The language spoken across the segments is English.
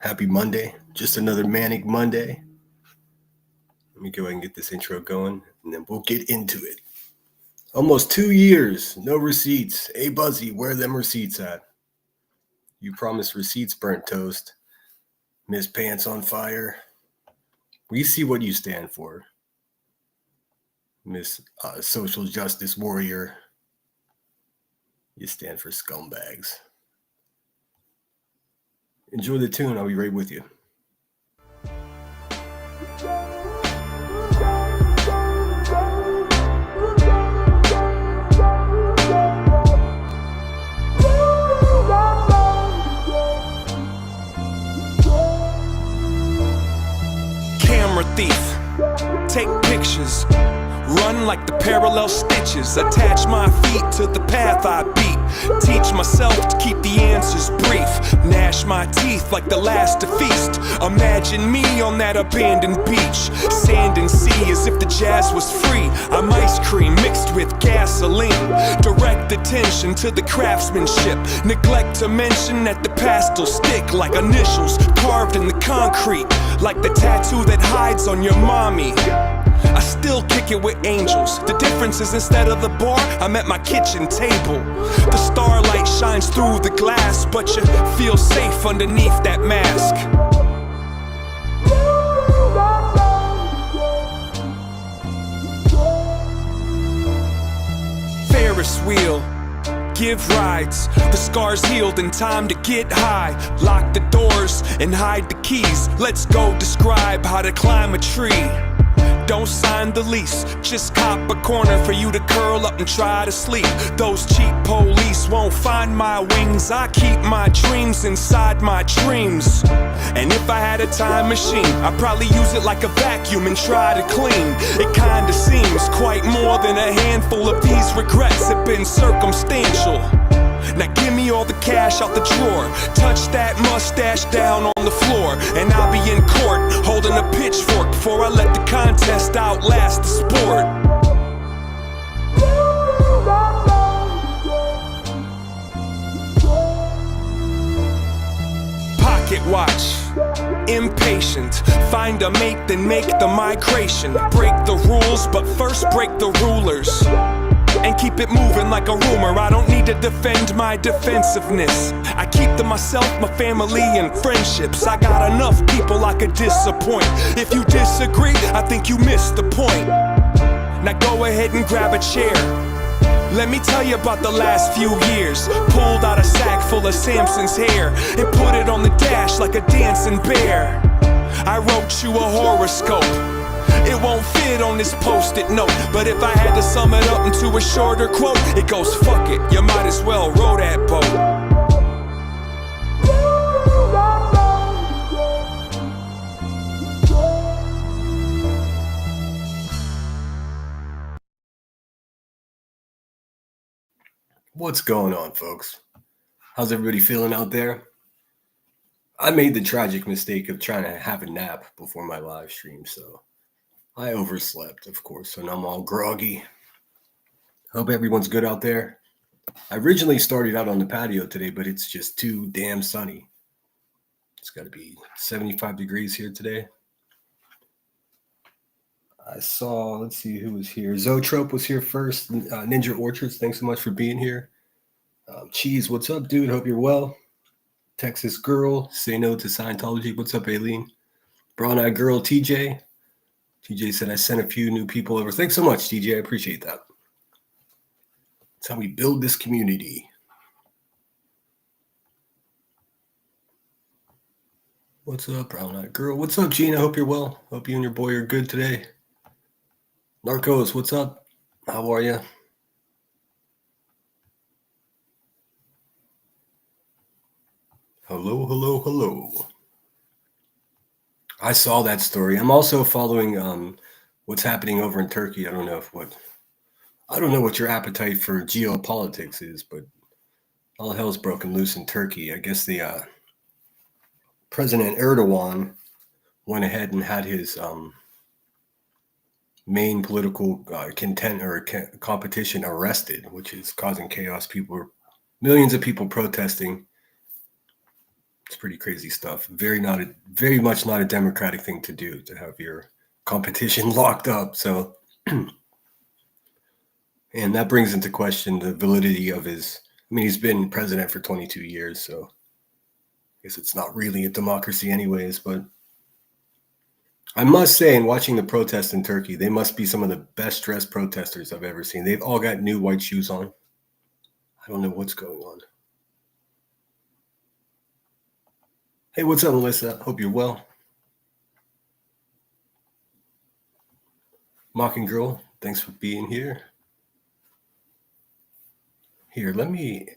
Happy Monday. Just another manic Monday. Let me go ahead and get this intro going and then we'll get into it. Almost 2 years, no receipts. Hey, Buzzy, where them receipts at? You promised receipts, burnt toast. Miss Pants on fire. We see what you stand for, Miss Social Justice Warrior. You stand for scumbags. Enjoy the tune. I'll be right with you. Camera thief, take pictures, run like the parallel stitches, attach my feet to the path I beat, teach myself to keep the answers brief, gnash my teeth like the last to feast, imagine me on that abandoned beach, sand and sea as if the jazz was free, I'm ice cream mixed with gasoline, direct attention to the craftsmanship, neglect to mention that the pastels stick like initials carved in the concrete, like the tattoo that hides on your mommy. I still kick it with angels. The difference is instead of the bar, I'm at my kitchen table. The starlight shines through the glass, but you feel safe underneath that mask. Ferris wheel, give rides. The scars healed and time to get high. Lock the doors and hide the keys. Let's go describe how to climb a tree. Don't sign the lease, just cop a corner for you to curl up and try to sleep. Those cheap police won't find my wings. I keep my dreams inside my dreams. And if I had a time machine, I'd probably use it like a vacuum and try to clean. It kinda seems quite more than a handful of these regrets have been circumstantial. Now give me all the cash out the drawer, touch that mustache down on the floor, and I'll be in court holding a pitchfork before I let the contest outlast the sport. Pocket watch, impatient, find a mate then make the migration. Break the rules but first break the rulers and keep it moving like a rumor. I don't need to defend my defensiveness. I keep to myself, my family, and friendships. I got enough people I could disappoint. If you disagree, I think you missed the point. Now go ahead and grab a chair. Let me tell you about the last few years. Pulled out a sack full of Samson's hair and put it on the dash like a dancing bear. I wrote you a horoscope. It won't fit on this post-it note, but if I had to sum it up into a shorter quote, it goes, fuck it, you might as well row that boat. What's going on, folks? How's everybody feeling out there? I made the tragic mistake of trying to have a nap before my live stream, so I overslept, of course, and I'm all groggy. Hope everyone's good out there. I originally started out on the patio today, but it's just too damn sunny. It's got to be 75 degrees here today. I saw, let's see who was here. Zotrope was here first. Ninja Orchards, thanks so much for being here. Cheese, what's up, dude? Hope you're well. Texas Girl, say no to Scientology. What's up, Aileen? Brown Eyed Girl, TJ. TJ said I sent a few new people over. Thanks so much, TJ. I appreciate that. That's how we build this community. What's up, Brown Eyed Girl? What's up, Gina? Hope you're well. Hope you and your boy are good today. Narcos, what's up? How are you? Hello, hello, hello. I saw that story. I'm also following what's happening over in Turkey. I don't know what your appetite for geopolitics is, but all hell's broken loose in Turkey. I guess the President Erdogan went ahead and had his main political competition arrested, which is causing chaos. Millions of people protesting. It's pretty crazy stuff. Very much not a democratic thing to do, to have your competition locked up. So, and that brings into question the validity of his. I mean, he's been president for 22 years, so I guess it's not really a democracy, anyways. But I must say, in watching the protests in Turkey, they must be some of the best dressed protesters I've ever seen. They've all got new white shoes on. I don't know what's going on. Hey, what's up, Melissa? Hope you're well. Mocking Girl, thanks for being here. Here, let me,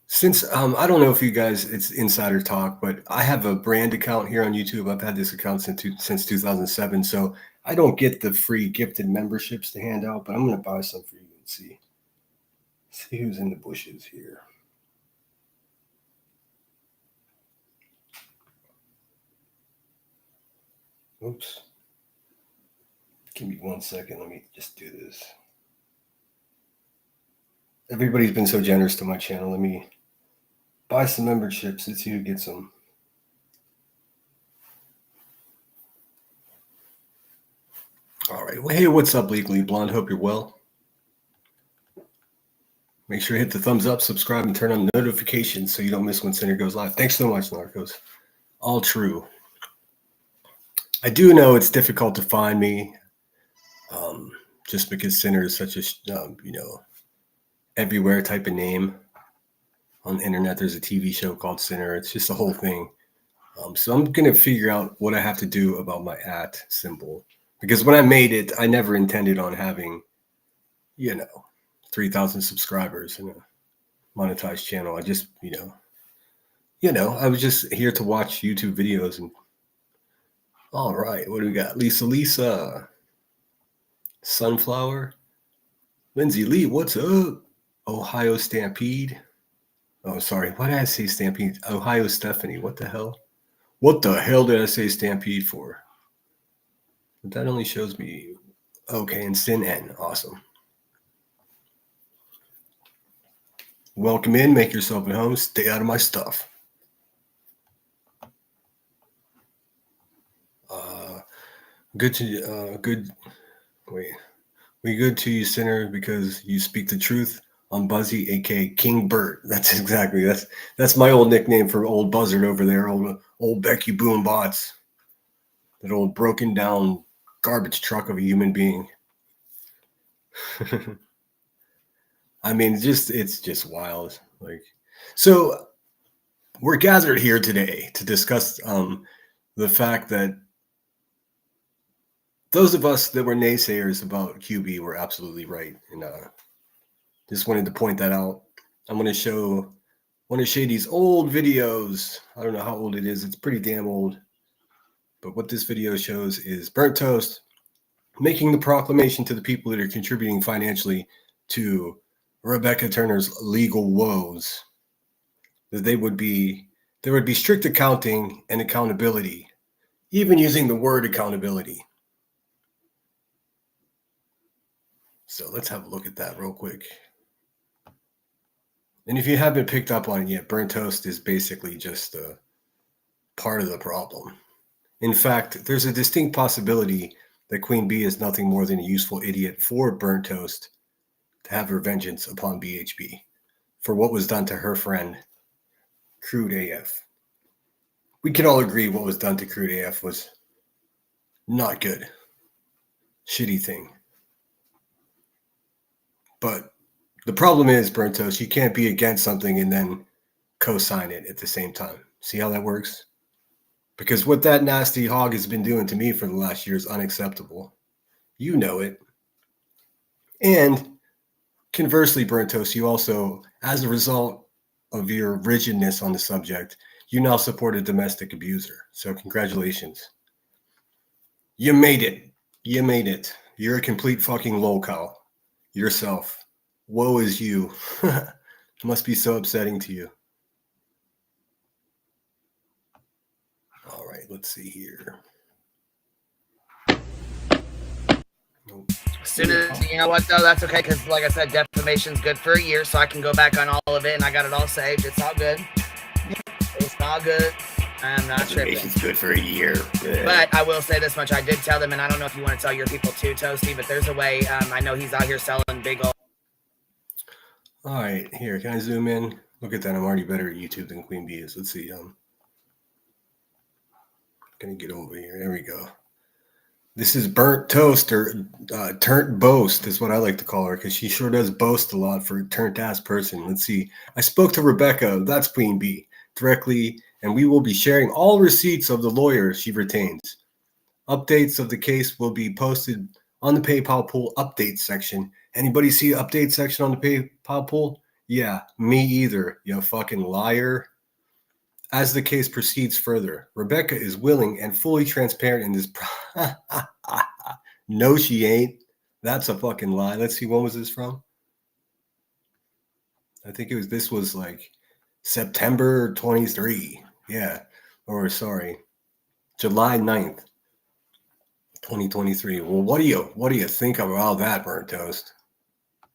since I don't know if you guys, it's insider talk, but I have a brand account here on YouTube. I've had this account since 2007, so I don't get the free gifted memberships to hand out, but I'm going to buy some for you and see who's in the bushes here. Oops. Give me 1 second. Let me just do this. Everybody's been so generous to my channel. Let me buy some memberships. Let's see who gets them. All right. Well, hey, what's up, Legally Blonde? Hope you're well. Make sure to hit the thumbs up, subscribe, and turn on notifications so you don't miss when Center goes live. Thanks so much, Narcos. All true. I do know it's difficult to find me, just because Sinner is such a, everywhere type of name. On the internet, there's a TV show called Sinner. It's just a whole thing. So I'm going to figure out what I have to do about my @ symbol. Because when I made it, I never intended on having, 3,000 subscribers and a monetized channel. I just, I was just here to watch YouTube videos. And all right, what do we got? Lisa, Sunflower, Lindsay Lee, what's up? Ohio Stampede. Oh, sorry. Why did I say Stampede? Ohio Stephanie. What the hell? What the hell did I say Stampede for? But that only shows me. Okay, and Sin N. Awesome. Welcome in. Make yourself at home. Stay out of my stuff. We good to you, Sinner, because you speak the truth. I'm Buzzy, aka King Bert. That's exactly that's my old nickname for old Buzzard over there, old Becky Boom Bots. That old broken down garbage truck of a human being. I mean, it's just wild. So we're gathered here today to discuss the fact that those of us that were naysayers about QB were absolutely right. And just wanted to point that out. I'm going to show these old videos. I don't know how old it is. It's pretty damn old. But what this video shows is Burnt Toast making the proclamation to the people that are contributing financially to Rebecca Turner's legal woes that there would be strict accounting and accountability, even using the word accountability. So let's have a look at that real quick. And if you haven't picked up on it yet, Burnt Toast is basically just a part of the problem. In fact, there's a distinct possibility that Queen Bee is nothing more than a useful idiot for Burnt Toast to have her vengeance upon BHB for what was done to her friend, Crude AF. We can all agree what was done to Crude AF was not good. Shitty thing. But the problem is, Burnt Toast, you can't be against something and then co-sign it at the same time. See how that works? Because what that nasty hog has been doing to me for the last year is unacceptable. You know it. And conversely, Burnt Toast, you also, as a result of your rigidness on the subject, you now support a domestic abuser. So congratulations. You made it. You made it. You're a complete fucking lolcow. Yourself. Woe is you. It must be so upsetting to you. All right, let's see here. Nope. As soon as, you know what, though, that's okay, because like I said, defamation's good for a year, so I can go back on all of it, and I got it all saved. It's all good. It's all good. I'm not tripping. Defamation's good for a year. Yeah. But I will say this much. I did tell them, and I don't know if you want to tell your people too, Toasty, but there's a way. I know he's out here selling big old. All right, here, can I zoom in? Look at that. I'm already better at YouTube than Queen Bee is. Let's see. Gonna get over here. There we go. This is Burnt Toast, or Turnt Boast is what I like to call her, because she sure does boast a lot for a turnt ass person. Let's see. I spoke to Rebecca, that's Queen Bee, directly, and we will be sharing all receipts of the lawyer she retains. Updates of the case will be posted on the PayPal pool updates section. Anybody see update section on the PayPal pool? Yeah, me either, you fucking liar. As the case proceeds further, Rebecca is willing and fully transparent in this. No, she ain't. That's a fucking lie. Let's see, when was this from? I think this was like September 23. Yeah. Or sorry, July 9th, 2023. Well, what do you think of all that, Burnt Toast?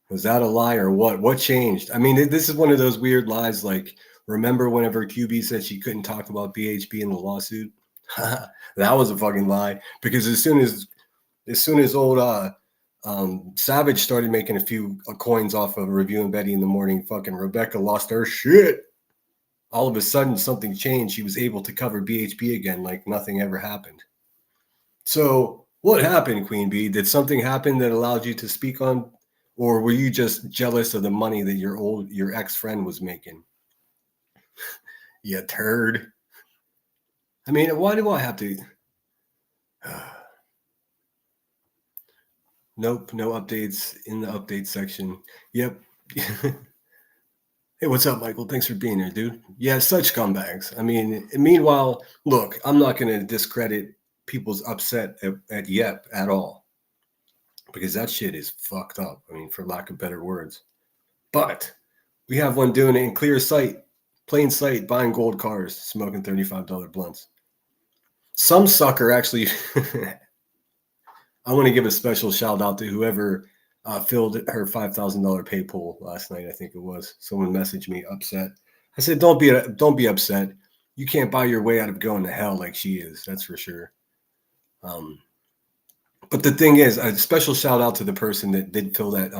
Was that a lie or what? What changed? I mean, this is one of those weird lies. Like, remember whenever QB said she couldn't talk about BHP in the lawsuit? That was a fucking lie. Because as soon as old Savage started making a few coins off of reviewing Betty in the Morning, fucking Rebecca lost her shit. All of a sudden, something changed. She was able to cover BHP again like nothing ever happened. So what happened, Queen Bee? Did something happen that allowed you to speak on? Or were you just jealous of the money that your ex-friend was making? You turd. I mean, why do I have to? Nope, no updates in the update section. Yep. Hey, what's up, Michael? Thanks for being here, dude. Yeah, such scumbags. I mean, meanwhile, look, I'm not going to discredit people's upset at Yep at all, because that shit is fucked up. I mean, for lack of better words. But we have one doing it in clear sight, plain sight, buying gold cars, smoking $35 blunts. Some sucker actually, I want to give a special shout out to whoever filled her $5,000 pay pool last night. I think it was. Someone messaged me upset. I said, don't be upset. You can't buy your way out of going to hell like she is. That's for sure. But the thing is, a special shout out to the person that did fill that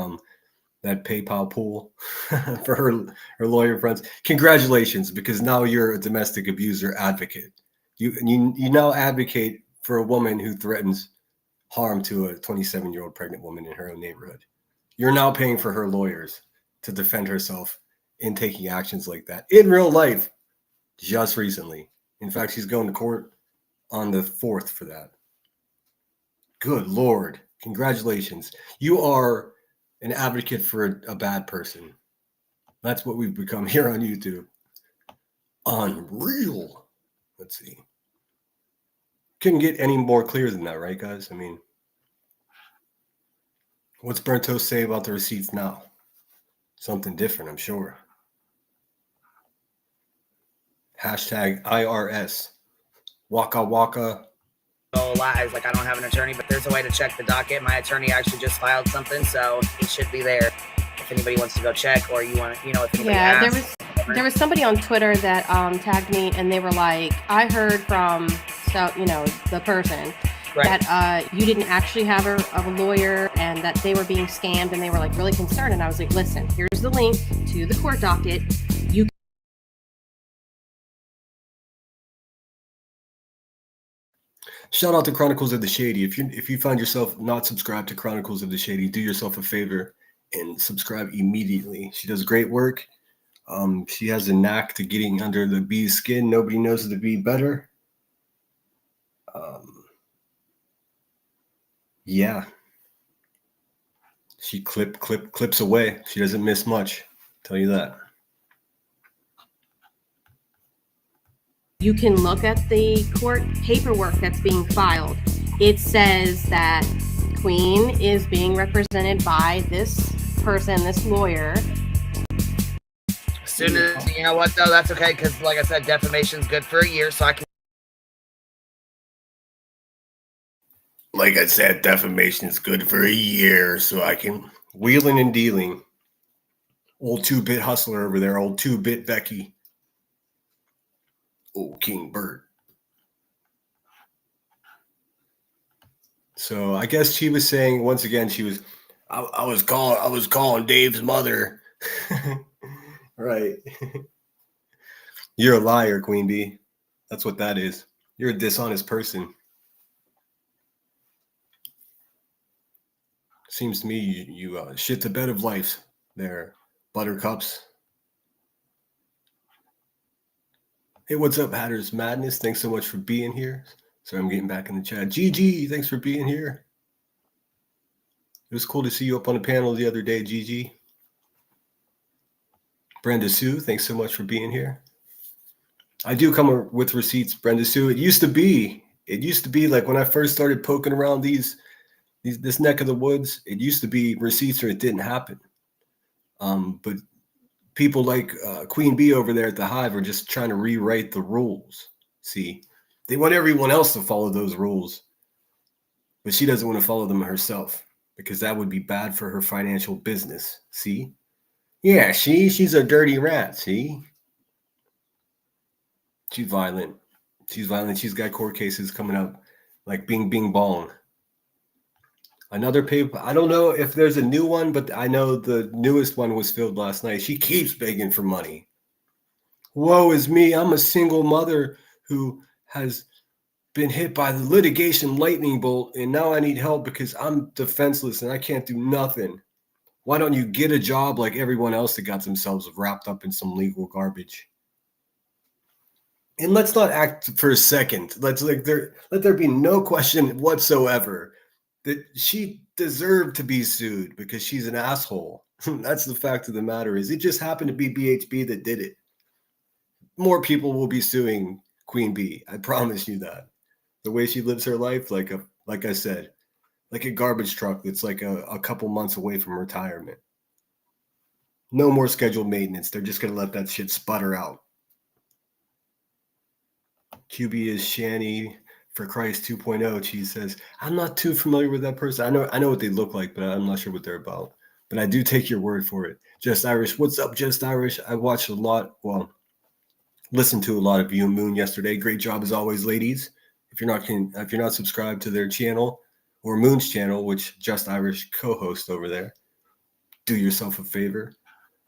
PayPal pool for her lawyer friends. Congratulations, because now you're a domestic abuser advocate. You now advocate for a woman who threatens harm to a 27-year-old pregnant woman in her own neighborhood. You're now paying for her lawyers to defend herself in taking actions like that in real life just recently. In fact, she's going to court on the 4th for that. Good Lord. Congratulations. You are an advocate for a bad person. That's what we've become here on YouTube. Unreal. Let's see. Couldn't get any more clear than that, right, guys? I mean, what's Burnt Toast say about the receipts now? Something different, I'm sure. Hashtag IRS. Waka waka. Lies. Like, I don't have an attorney, but there's a way to check the docket. My attorney actually just filed something, so it should be there if anybody wants to go check, or you want to, if anybody asks. There was somebody on Twitter that tagged me, and they were like, I heard from the person that you didn't actually have a lawyer, and that they were being scammed, and they were like really concerned. And I was like, listen, here's the link to the court docket. Shout out to Chronicles of the Shady. If you find yourself not subscribed to Chronicles of the Shady, do yourself a favor and subscribe immediately. She does great work. She has a knack to getting under the bee's skin. Nobody knows the bee better. Yeah. She clips away. She doesn't miss much. Tell you that. You can look at the court paperwork that's being filed. It says that Queen is being represented by this person, this lawyer. As soon as, you know what, though, that's okay, because like I said, defamation's good for a year, so I can. Like I said, defamation is good for a year, so I can. Wheeling and dealing. Old 2-bit hustler over there, old 2-bit Becky. Oh, King Bert. So I guess she was saying once again, I was calling Dave's mother. Right. You're a liar, Queen Bee. That's what that is. You're a dishonest person. Seems to me you shit the bed of life there, buttercups. Hey, what's up, Hatters Madness? Thanks so much for being here. Sorry, I'm getting back in the chat. GG, thanks for being here. It was cool to see you up on the panel the other day, GG. Brenda Sue, thanks so much for being here. I do come with receipts, Brenda Sue. It used to be like when I first started poking around this neck of the woods, it used to be receipts or it didn't happen. But people like Queen Bee over there at the Hive are just trying to rewrite the rules. See, they want everyone else to follow those rules, but she doesn't want to follow them herself because that would be bad for her financial business. See? Yeah, she's a dirty rat. See? She's violent. She's violent. She's got court cases coming up like Bing Bing Bong. Another paper. I don't know if there's a new one, but I know the newest one was filled last night. She keeps begging for money. Woe is me. I'm a single mother who has been hit by the litigation lightning bolt, and now I need help because I'm defenseless and I can't do nothing. Why don't you get a job like everyone else that got themselves wrapped up in some legal garbage? And let's not act for a second. Let there be no question whatsoever that she deserved to be sued because she's an asshole. That's the fact of the matter. Is it just happened to be BHB that did it? More people will be suing Queen Bee. I promise you that. The way she lives her life, like I said, like a garbage truck that's like a couple months away from retirement. No more scheduled maintenance. They're just gonna let that shit sputter out. QB is Shani for Christ 2.0. She says, I'm not too familiar with that person. I know what they look like, but I'm not sure what they're about. But I do take your word for it. Just Irish. What's up, Just Irish? I watched a lot. Well, listened to a lot of You and Moon yesterday. Great job as always, ladies. If you're not subscribed to their channel or Moon's channel, which Just Irish co-host over there, do yourself a favor.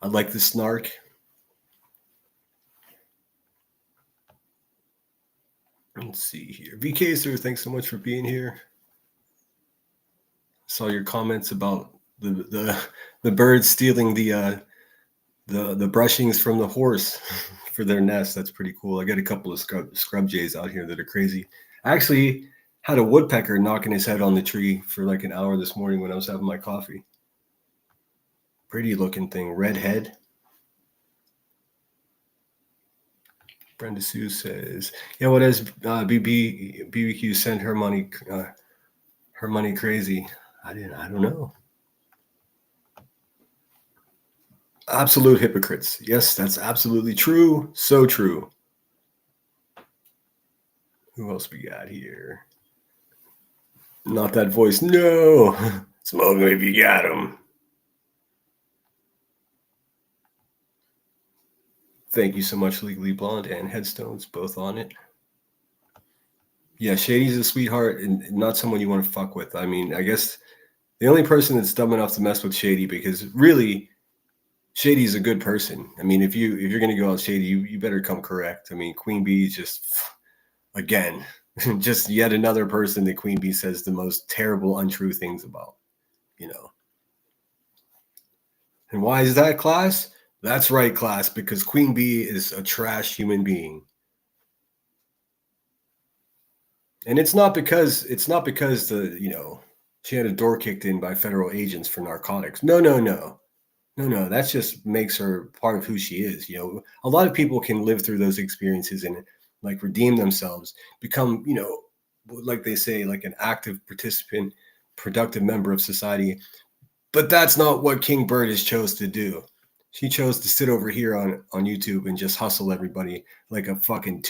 I like the snark. Let's see here. VK sir, thanks so much for being here. Saw your comments about the birds stealing the brushings from the horse for their nest. That's pretty cool. I got a couple of scrub jays out here that are crazy. I actually had a woodpecker knocking his head on the tree for like an hour this morning when I was having my coffee. Pretty looking thing, red head. Brenda Sue says, yeah, what does BBQ send her money crazy? I don't know. Absolute hypocrites. Yes, that's absolutely true. So true. Who else we got here? Not that voice. No. Smoke him if you got him. Thank you so much, Legally Blonde and Headstones, both on it. Yeah, Shady's a sweetheart and not someone you want to fuck with. I mean, I guess the only person that's dumb enough to mess with Shady, because really, Shady's a good person. I mean, if you're gonna go out Shady, you better come correct. I mean, Queen Bee is just, again, just yet another person that Queen Bee says the most terrible, untrue things about, you know. And why is that, class? That's right, class, because Queen Bee is a trash human being. And it's not because she had a door kicked in by federal agents for narcotics. No. That just makes her part of who she is. You know, a lot of people can live through those experiences and like redeem themselves, become, like they say, like an active participant, productive member of society. But that's not what King Bird has chose to do. She chose to sit over here on YouTube and just hustle everybody like a fucking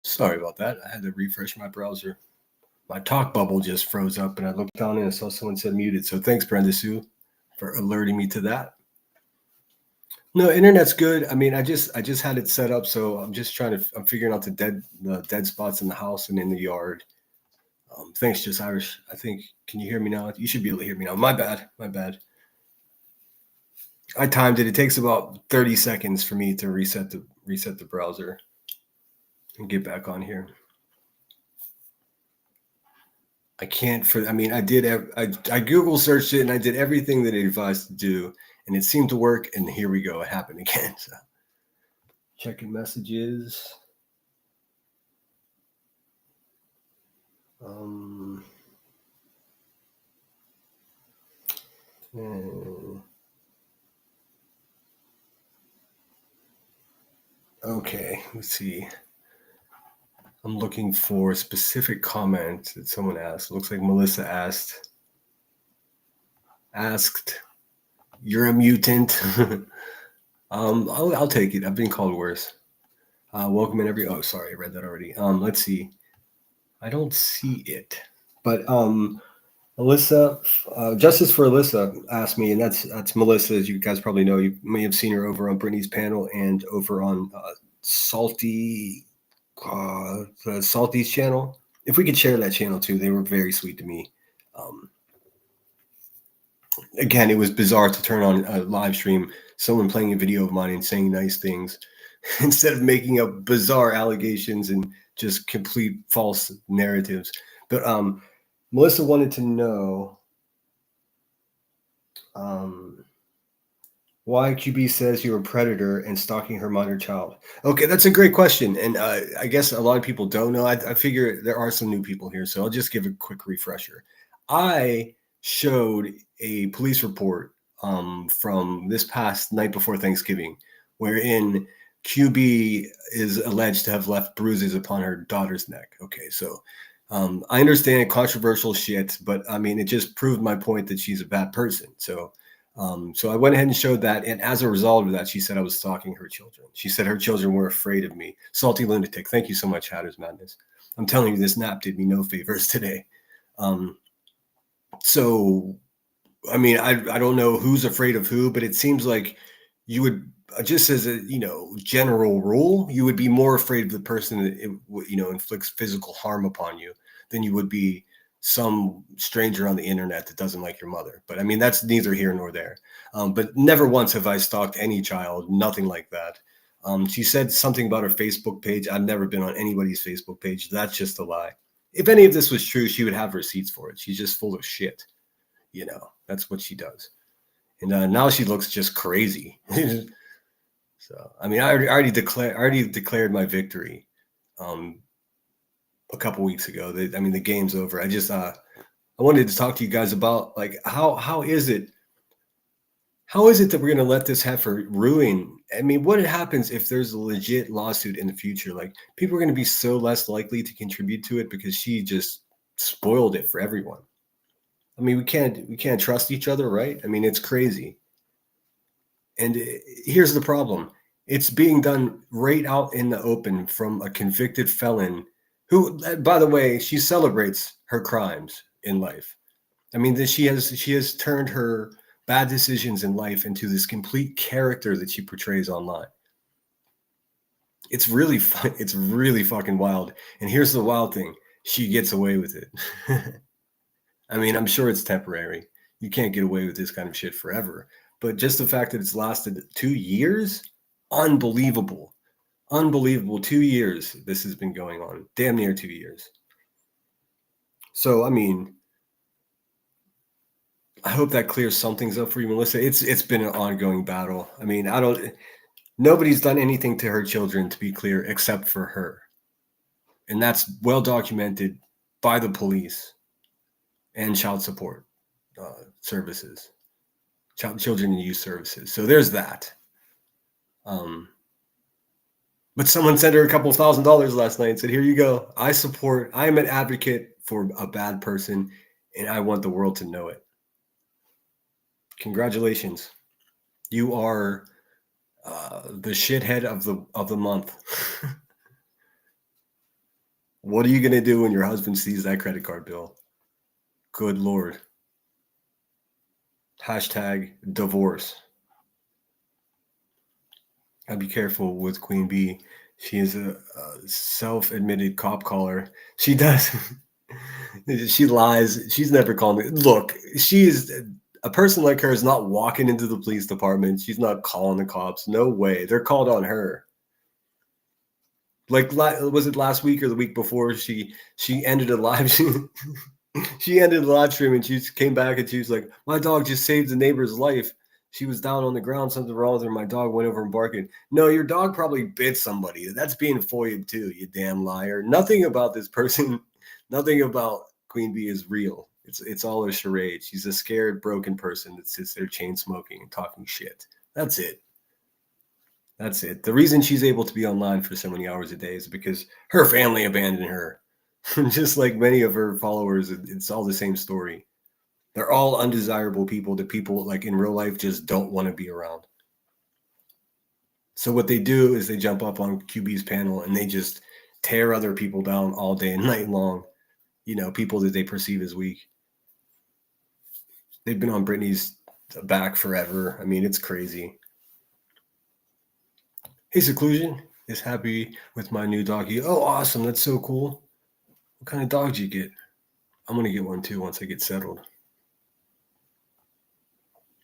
Sorry about that. I had to refresh my browser. My talk bubble just froze up, and I looked down and I saw someone said muted. So thanks, Brenda Sue, for alerting me to that. No, internet's good. I mean, I just had it set up, so I'm figuring out the dead spots in the house and in the yard. Thanks, Just Irish. I think, can you hear me now? You should be able to hear me now. My bad. I timed it. It takes about 30 seconds for me to reset the browser and get back on here. I Google searched it and I did everything that it advised to do, and it seemed to work, and here we go. It happened again. So checking messages. Okay, let's see. I'm looking for a specific comment that someone asked. It looks like Melissa asked, "You're a mutant." I'll take it. I've been called worse. Welcome in oh, sorry, I read that already. Let's see. I don't see it, but Alyssa, Justice for Alyssa asked me, and that's Melissa, as you guys probably know. You may have seen her over on Brittany's panel and over on the Salty's channel. If we could share that channel too, they were very sweet to me. Again, it was bizarre to turn on a live stream, someone playing a video of mine and saying nice things instead of making up bizarre allegations and just complete false narratives. But Melissa wanted to know why QB says you're a predator and stalking her minor child. Okay, that's a great question. And I guess a lot of people don't know. I figure there are some new people here, so I'll just give a quick refresher. I showed a police report from this past night before Thanksgiving, wherein QB is alleged to have left bruises upon her daughter's neck. Okay, so I understand controversial shit, but I mean, it just proved my point that she's a bad person. So I went ahead and showed that. And as a result of that, she said I was stalking her children. She said her children were afraid of me. Salty Lunatic. Thank you so much, Hatter's Madness. I'm telling you, this nap did me no favors today. So, I mean, I don't know who's afraid of who, but it seems like you would, just as a, general rule, you would be more afraid of the person that, inflicts physical harm upon you than you would be some stranger on the internet that doesn't like your mother. But I mean, that's neither here nor there. But never once have I stalked any child, nothing like that. She said something about her Facebook page. I've never been on anybody's Facebook page. That's just a lie. If any of this was true, she would have receipts for it. She's just full of shit. That's what she does. And now she looks just crazy. So, I mean, I already declared my victory a couple weeks ago. The game's over. I wanted to talk to you guys about, like, how is it that we're going to let this heifer ruin? I mean, what happens if there's a legit lawsuit in the future? Like, people are going to be so less likely to contribute to it because she just spoiled it for everyone. I mean, we can't trust each other, right? I mean, it's crazy. And here's the problem. It's being done right out in the open from a convicted felon who, by the way, she celebrates her crimes in life. I mean, she has turned her bad decisions in life into this complete character that she portrays online. It's really fun. It's really fucking wild. And here's the wild thing. She gets away with it. I mean, I'm sure it's temporary. You can't get away with this kind of shit forever. But just the fact that it's lasted 2 years, unbelievable. 2 years this has been going on. Damn near 2 years. So, I mean, I hope that clears some things up for you, Melissa. It's been an ongoing battle. I mean, nobody's done anything to her children, to be clear, except for her. And that's well documented by the police and child support services, children and youth services. So there's that. But someone sent her a couple $1,000s last night and said, here you go. I am an advocate for a bad person, and I want the world to know it. Congratulations. You are the shithead of the month. What are you going to do when your husband sees that credit card bill? Good Lord. Hashtag divorce. I'd be careful with Queen Bee. She is a self-admitted cop caller. She does. She lies. She's never called me. Look, she is a person like her is not walking into the police department. She's not calling the cops. No way. They're called on her. Like, was it last week or the week before? She ended a live. She ended the live stream and she came back and she was like, "My dog just saved the neighbor's life. She was down on the ground, something wrong with her. My dog went over and barking." No, your dog probably bit somebody. That's being foiled too, you damn liar. Nothing about this person, nothing about Queen Bee is real. It's all a charade. She's a scared, broken person that sits there chain smoking and talking shit. That's it. That's it. The reason she's able to be online for so many hours a day is because her family abandoned her. Just like many of her followers, it's all the same story. They're all undesirable people that people like in real life just don't want to be around. So what they do is they jump up on QB's panel and they just tear other people down all day and night long. You know, people that they perceive as weak. They've been on Britney's back forever. I mean, it's crazy. Hey, Seclusion is happy with my new doggy. Oh, awesome. That's so cool. What kind of dog do you get? I'm going to get one too once I get settled.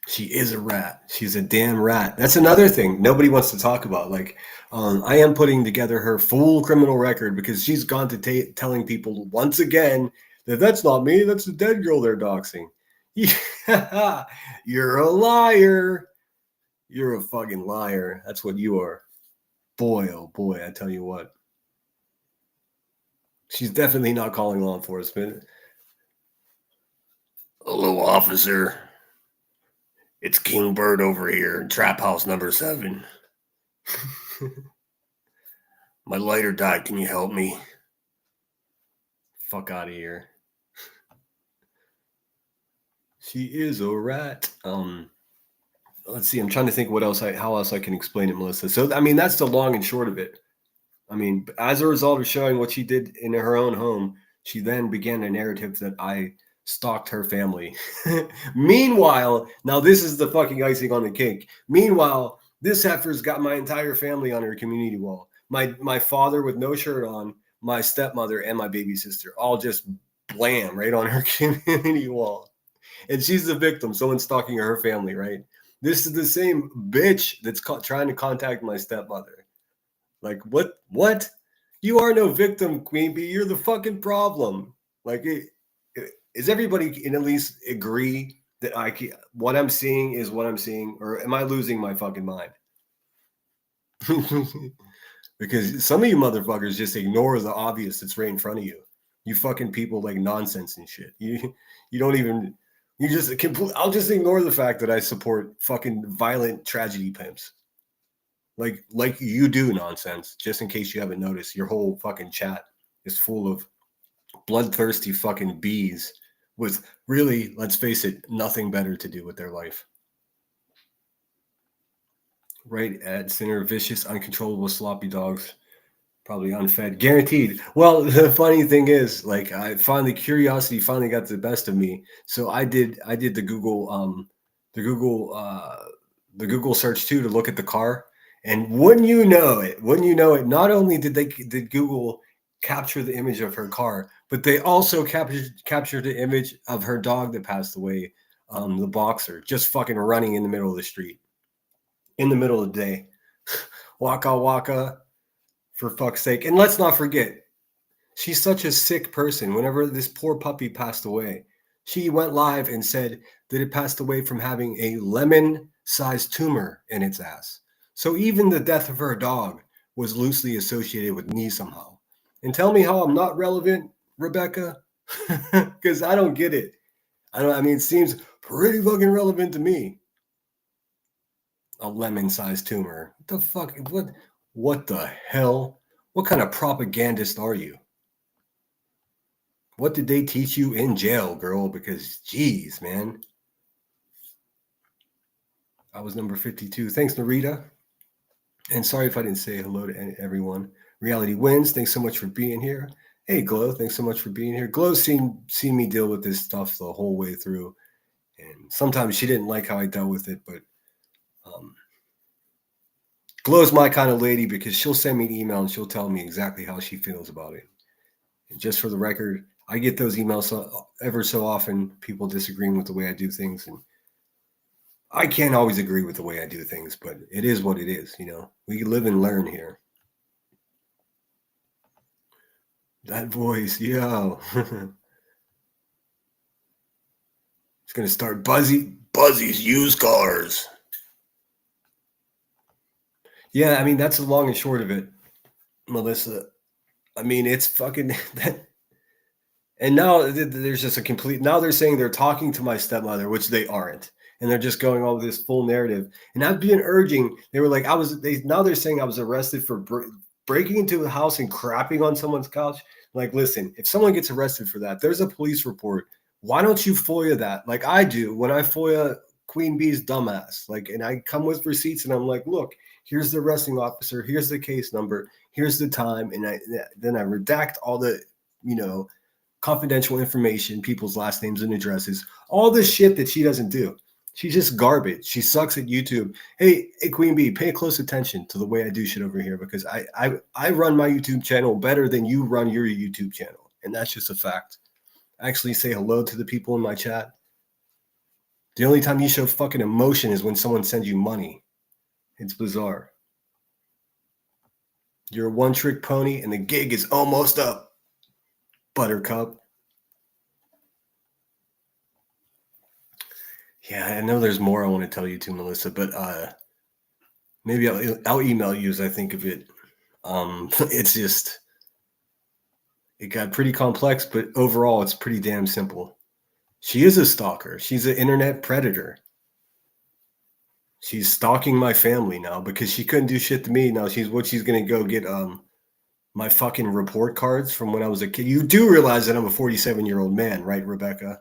She is a rat. She's a damn rat. That's another thing nobody wants to talk about. Like, I am putting together her full criminal record because she's gone to telling people once again that that's not me. That's the dead girl they're doxing. Yeah, you're a liar. You're a fucking liar. That's what you are. Boy, oh boy, I tell you what. She's definitely not calling law enforcement. Hello, officer. It's King Bird over here in Trap House number 7. My lighter died. Can you help me? Fuck out of here. She is a rat. Let's see. I'm trying to think how else I can explain it, Melissa. So, I mean, that's the long and short of it. I mean, as a result of showing what she did in her own home, she then began a narrative that I stalked her family. Meanwhile, now this is the fucking icing on the cake. Meanwhile, this heifer's got my entire family on her community wall. My father with no shirt on, my stepmother, and my baby sister, all just blam right on her community wall. And she's the victim. Someone's stalking her family, right? This is the same bitch that's trying to contact my stepmother. Like, what? You are no victim, Queen Bee. You're the fucking problem. Like, is everybody in at least agree that what I'm seeing is what I'm seeing? Or am I losing my fucking mind? Because some of you motherfuckers just ignore the obvious that's right in front of you. You fucking people like nonsense and shit. You don't even... I'll just ignore the fact that I support fucking violent tragedy pimps. Like you do, nonsense. Just in case you haven't noticed, your whole fucking chat is full of bloodthirsty fucking bees with really, let's face it, nothing better to do with their life. Right at center, vicious, uncontrollable, sloppy dogs. Probably unfed, guaranteed. Well, the funny thing is, like, curiosity finally got the best of me. So I did the Google search too to look at the car. And wouldn't you know it, not only did Google capture the image of her car, but they also captured the image of her dog that passed away, the boxer, just fucking running in the middle of the street, in the middle of the day. Waka waka. For fuck's sake. And let's not forget, she's such a sick person. Whenever this poor puppy passed away, she went live and said that it passed away from having a lemon-sized tumor in its ass. So even the death of her dog was loosely associated with me somehow. And tell me how I'm not relevant, Rebecca? Because I don't get it. It seems pretty fucking relevant to me. A lemon-sized tumor. What the fuck? What the hell? What kind of propagandist are you? What did they teach you in jail, girl? Because, geez, man. I was number 52. Thanks, Narita. And sorry if I didn't say hello to everyone. Reality Wins. Thanks so much for being here. Hey, Glow, thanks so much for being here. Glow's seen me deal with this stuff the whole way through. And sometimes she didn't like how I dealt with it, but Glow's my kind of lady because she'll send me an email and she'll tell me exactly how she feels about it. And just for the record, I get those emails ever so often, people disagreeing with the way I do things. And I can't always agree with the way I do things, but it is what it is, you know. We live and learn here. That voice, yo. It's going to start Buzzy's used cars. Yeah, I mean, that's the long and short of it, Melissa. I mean, it's fucking that. And now there's just a complete, now they're saying they're talking to my stepmother, which they aren't. And they're just going all this full narrative. And I've been urging, they were like, now they're saying I was arrested for breaking into a house and crapping on someone's couch. Like, listen, if someone gets arrested for that, there's a police report. Why don't you FOIA that? Like I do when I FOIA Queen Bee's dumbass. Like, and I come with receipts and I'm like, look, here's the arresting officer, here's the case number, here's the time. And then I redact all the, you know, confidential information, people's last names and addresses, all this shit that she doesn't do. She's just garbage. She sucks at YouTube. Hey, Queen Bee, pay close attention to the way I do shit over here because I run my YouTube channel better than you run your YouTube channel. And that's just a fact. I actually say hello to the people in my chat. The only time you show fucking emotion is when someone sends you money. It's bizarre. You're a one-trick pony and the gig is almost up, Buttercup. Yeah, I know there's more I want to tell you too, Melissa, but maybe I'll email you as I think of it. It's just, it got pretty complex, but overall it's pretty damn simple. She is a stalker. She's an internet predator. She's stalking my family now because she couldn't do shit to me. Now she's going to go get my fucking report cards from when I was a kid. You do realize that I'm a 47-year-old man, right, Rebecca?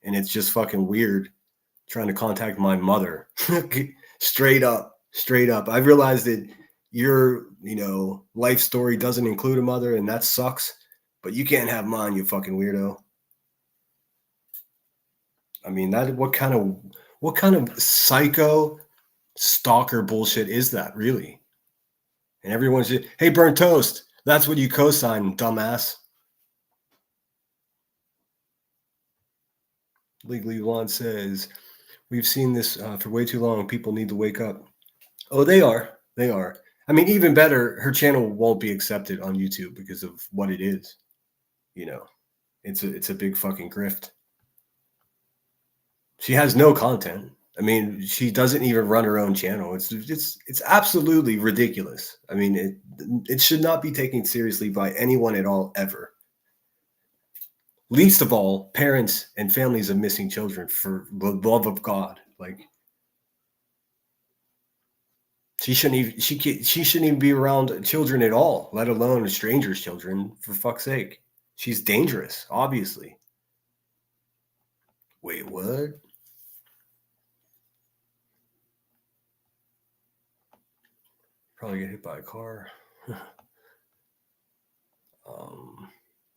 And it's just fucking weird trying to contact my mother. Straight up. I've realized that your, you know, life story doesn't include a mother, and that sucks. But you can't have mine, you fucking weirdo. I mean, that what kind of psycho stalker bullshit is that, really? And everyone's just, hey, Burnt Toast, that's what you co-sign, dumbass. Legally Blonde says, we've seen this for way too long. People need to wake up. Oh, they are. I mean, even better, her channel won't be accepted on YouTube because of what it is. You know, it's a big fucking grift. She has no content. I mean, she doesn't even run her own channel. It's absolutely ridiculous. I mean, it should not be taken seriously by anyone at all, ever. Least of all, parents and families of missing children, for the love of God. Like, she shouldn't even be around children at all, let alone a stranger's children, for fuck's sake. She's dangerous, obviously. Wait, what? Probably get hit by a car.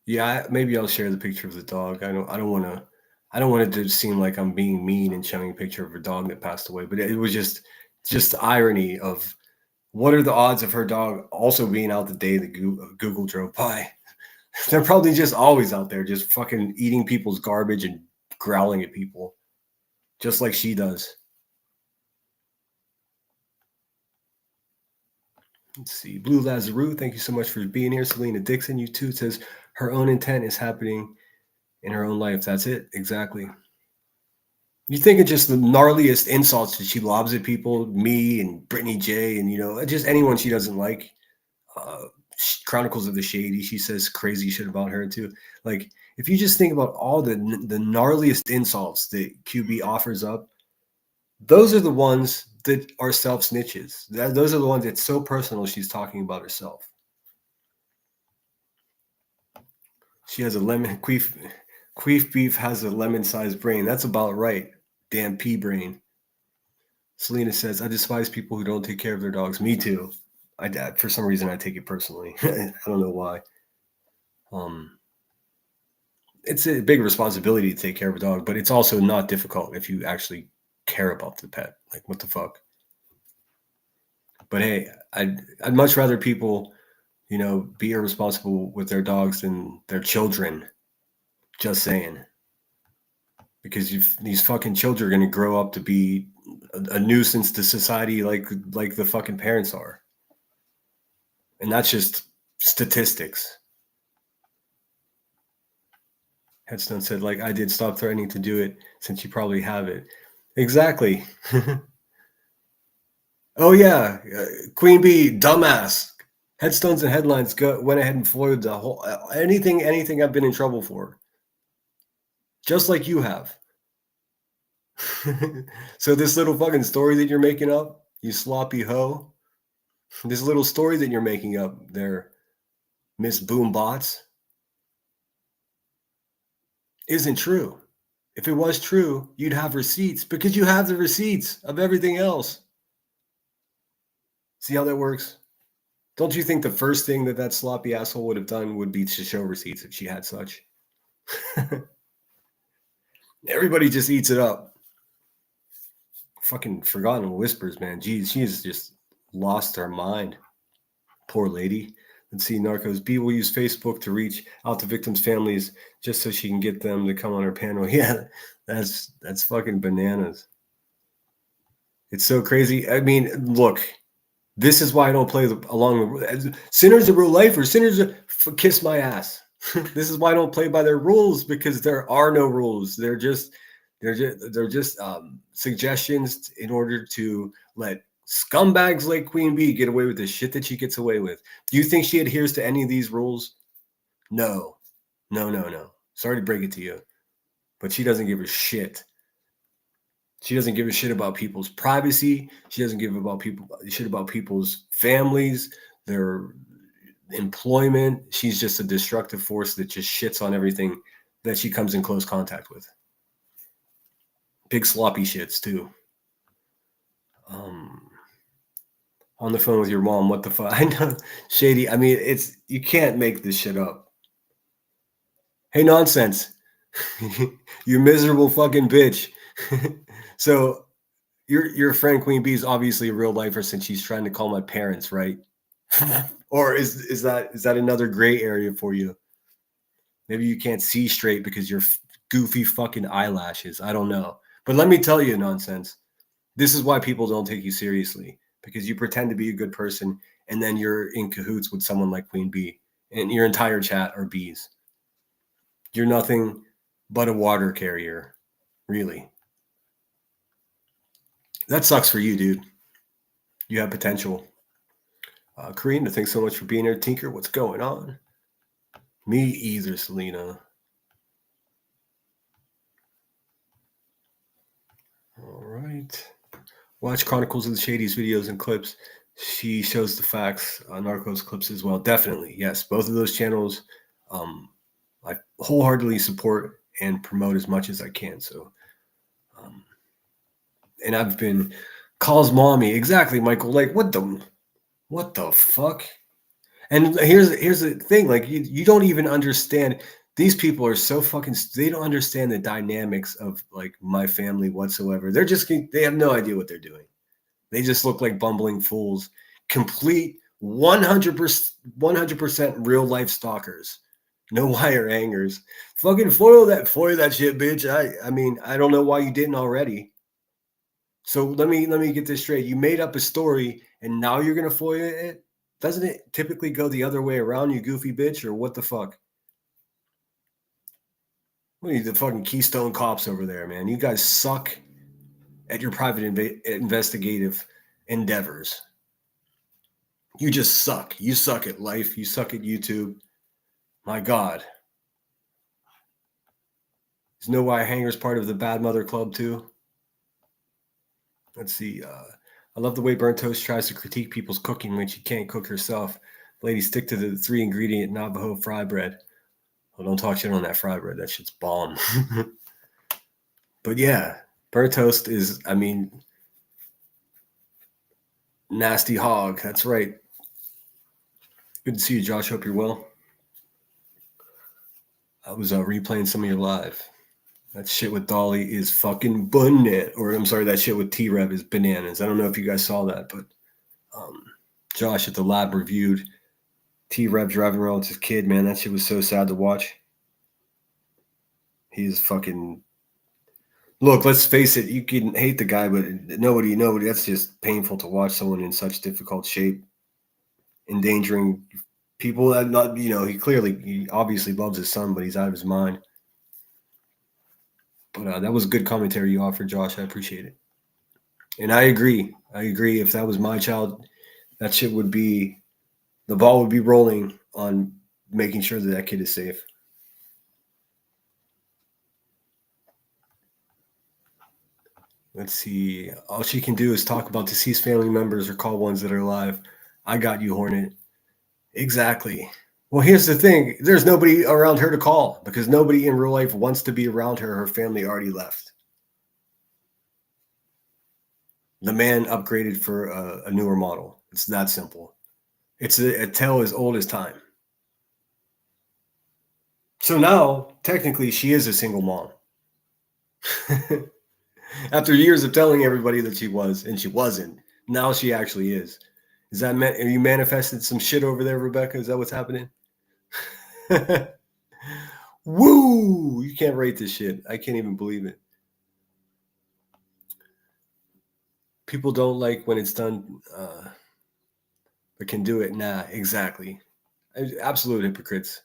Yeah, maybe I'll share the picture of the dog. I don't want it to seem like I'm being mean and showing a picture of a dog that passed away, but it was just the irony of what are the odds of her dog also being out the day that Google drove by. They're probably just always out there, just fucking eating people's garbage and growling at people, just like she does. Let's see. Blue Lazarou, thank you so much for being here. Selena Dixon, you too, says her own intent is happening in her own life. That's it. Exactly. You think of just the gnarliest insults that she lobs at people, me and Brittany J, and, you know, just anyone she doesn't like. Chronicles of the Shady, she says crazy shit about her too. Like, if you just think about all the gnarliest insults that QB offers up, those are the ones that are self-snitches. Those are the ones that's so personal she's talking about herself. She has a lemon, Queef Beef has a lemon-sized brain. That's about right. Damn pea brain. Selena says, I despise people who don't take care of their dogs. Me too. For some reason, I take it personally. I don't know why. It's a big responsibility to take care of a dog, but it's also not difficult if you actually care about the pet. Like, what the fuck? But hey, I'd much rather people, be irresponsible with their dogs than their children. Just saying. Because these fucking children are going to grow up to be a nuisance to society like the fucking parents are. And that's just statistics. Headstone said, like I did, stop threatening to do it since you probably have it. Exactly. Oh yeah, Queen Bee, dumbass. Headstones and headlines went ahead and foiled the whole anything I've been in trouble for. Just like you have. So this little fucking story that you're making up, you sloppy hoe, this little story that you're making up there, Miss Boombots, isn't true. If it was true, you'd have receipts because you have the receipts of everything else. See how that works? Don't you think the first thing that sloppy asshole would have done would be to show receipts if she had such? Everybody just eats it up. Fucking Forgotten Whispers, man. Jeez, she's just lost her mind. Poor lady. Let's see, Narcos. B will use Facebook to reach out to victims' families just so she can get them to come on her panel. Yeah, that's fucking bananas. It's so crazy. I mean, look. This is why I don't play along the sinners are real lifers. Sinners kiss my ass. This is why I don't play by their rules, because there are no rules. They're just suggestions in order to let scumbags like Queen Bee get away with the shit that she gets away with. Do you think she adheres to any of these rules? No. Sorry to break it to you, but she doesn't give a shit. She doesn't give a shit about people's privacy. She doesn't give a shit about people's families, their employment. She's just a destructive force that just shits on everything that she comes in close contact with. Big sloppy shits too. On the phone with your mom, what the fuck? I know, Shady. I mean, you can't make this shit up. Hey, nonsense. You miserable fucking bitch. So your friend Queen Bee is obviously a real lifer since she's trying to call my parents, right? Or is that another gray area for you? Maybe you can't see straight because your goofy fucking eyelashes. I don't know. But let me tell you, nonsense. This is why people don't take you seriously, because you pretend to be a good person and then you're in cahoots with someone like Queen Bee and your entire chat are bees. You're nothing but a water carrier, really. That sucks for you, dude. You have potential. Karina, thanks so much for being here. Tinker, what's going on? Me either, Selena. All right. Watch Chronicles of the Shady's videos and clips. She shows the facts on Narcos clips as well. Definitely. Yes. Both of those channels I wholeheartedly support and promote as much as I can. So, and I've been calls mommy. Exactly, Michael. Like, what the fuck? And here's the thing. Like, you don't even understand. These people are so fucking. They don't understand the dynamics of like my family whatsoever. They have no idea what they're doing. They just look like bumbling fools. Complete 100% real life stalkers. No wire hangers. Fucking foil that shit, bitch. I mean, I don't know why you didn't already. So let me get this straight. You made up a story and now you're gonna foil it? Doesn't it typically go the other way around, you goofy bitch, or what the fuck? What are you, the fucking Keystone Cops over there, man? You guys suck at your private investigative endeavors. You just suck. You suck at life. You suck at YouTube. My God. Is No Wire Hangers part of the Bad Mother Club too? Let's see. I love the way Burnt Toast tries to critique people's cooking when she can't cook herself. Lady, stick to the 3-ingredient Navajo fry bread. Well, don't talk shit on that fry bread. That shit's bomb. But yeah, Burnt Toast is, I mean, nasty hog. That's right. Good to see you, Josh. Hope you're well. I was replaying some of your live. That shit with Dolly is fucking banana. Or I'm sorry, that shit with T-Rev is bananas. I don't know if you guys saw that, but Josh at the lab reviewed T-Rev driving around with his kid, man. That shit was so sad to watch. He's fucking... Look, let's face it. You can hate the guy, but nobody, that's just painful to watch someone in such difficult shape, endangering people that not, he obviously loves his son, but he's out of his mind. But that was good commentary you offered, Josh. I appreciate it. And I agree. If that was my child, that shit would be, the ball would be rolling on making sure that kid is safe. Let's see. All she can do is talk about deceased family members or call ones that are alive. I got you, Hornet. Exactly. Well, here's the thing. There's nobody around her to call because nobody in real life wants to be around her. Her family already left. The man upgraded for a newer model. It's that simple. It's a tale as old as time. So now, technically, she is a single mom. After years of telling everybody that she was, and she wasn't, now she actually is. Is that are you manifested some shit over there, Rebecca? Is that what's happening? Woo! You can't rate this shit. I can't even believe it. People don't like when it's done, but can do it. Nah, exactly. Absolute hypocrites.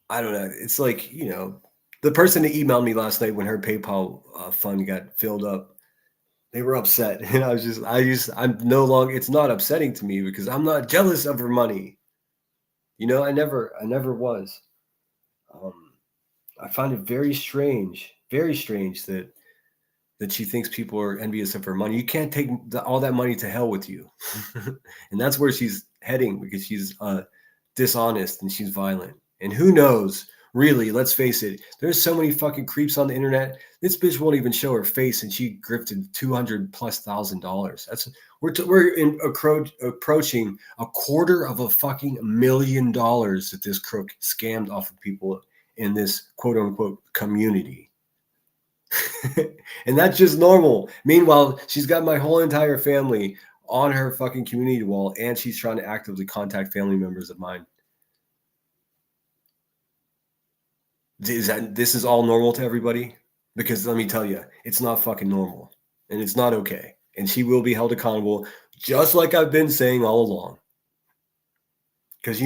I don't know. It's like, the person that emailed me last night when her PayPal fund got filled up, they were upset. And I'm no longer, it's not upsetting to me because I'm not jealous of her money. I never was. I find it very strange that she thinks people are envious of her money. You can't take all that money to hell with you. And that's where she's heading because she's dishonest and she's violent. And who knows, really, let's face it, there's so many fucking creeps on the internet. This bitch won't even show her face and she grifted $200,000+. That's we're approaching $250,000 million that this crook scammed off of people in this quote unquote community. And that's just normal. Meanwhile, she's got my whole entire family on her fucking community wall and she's trying to actively contact family members of mine. This is all normal to everybody? Because let me tell you, it's not fucking normal and it's not okay. And she will be held accountable just like I've been saying all along. Because,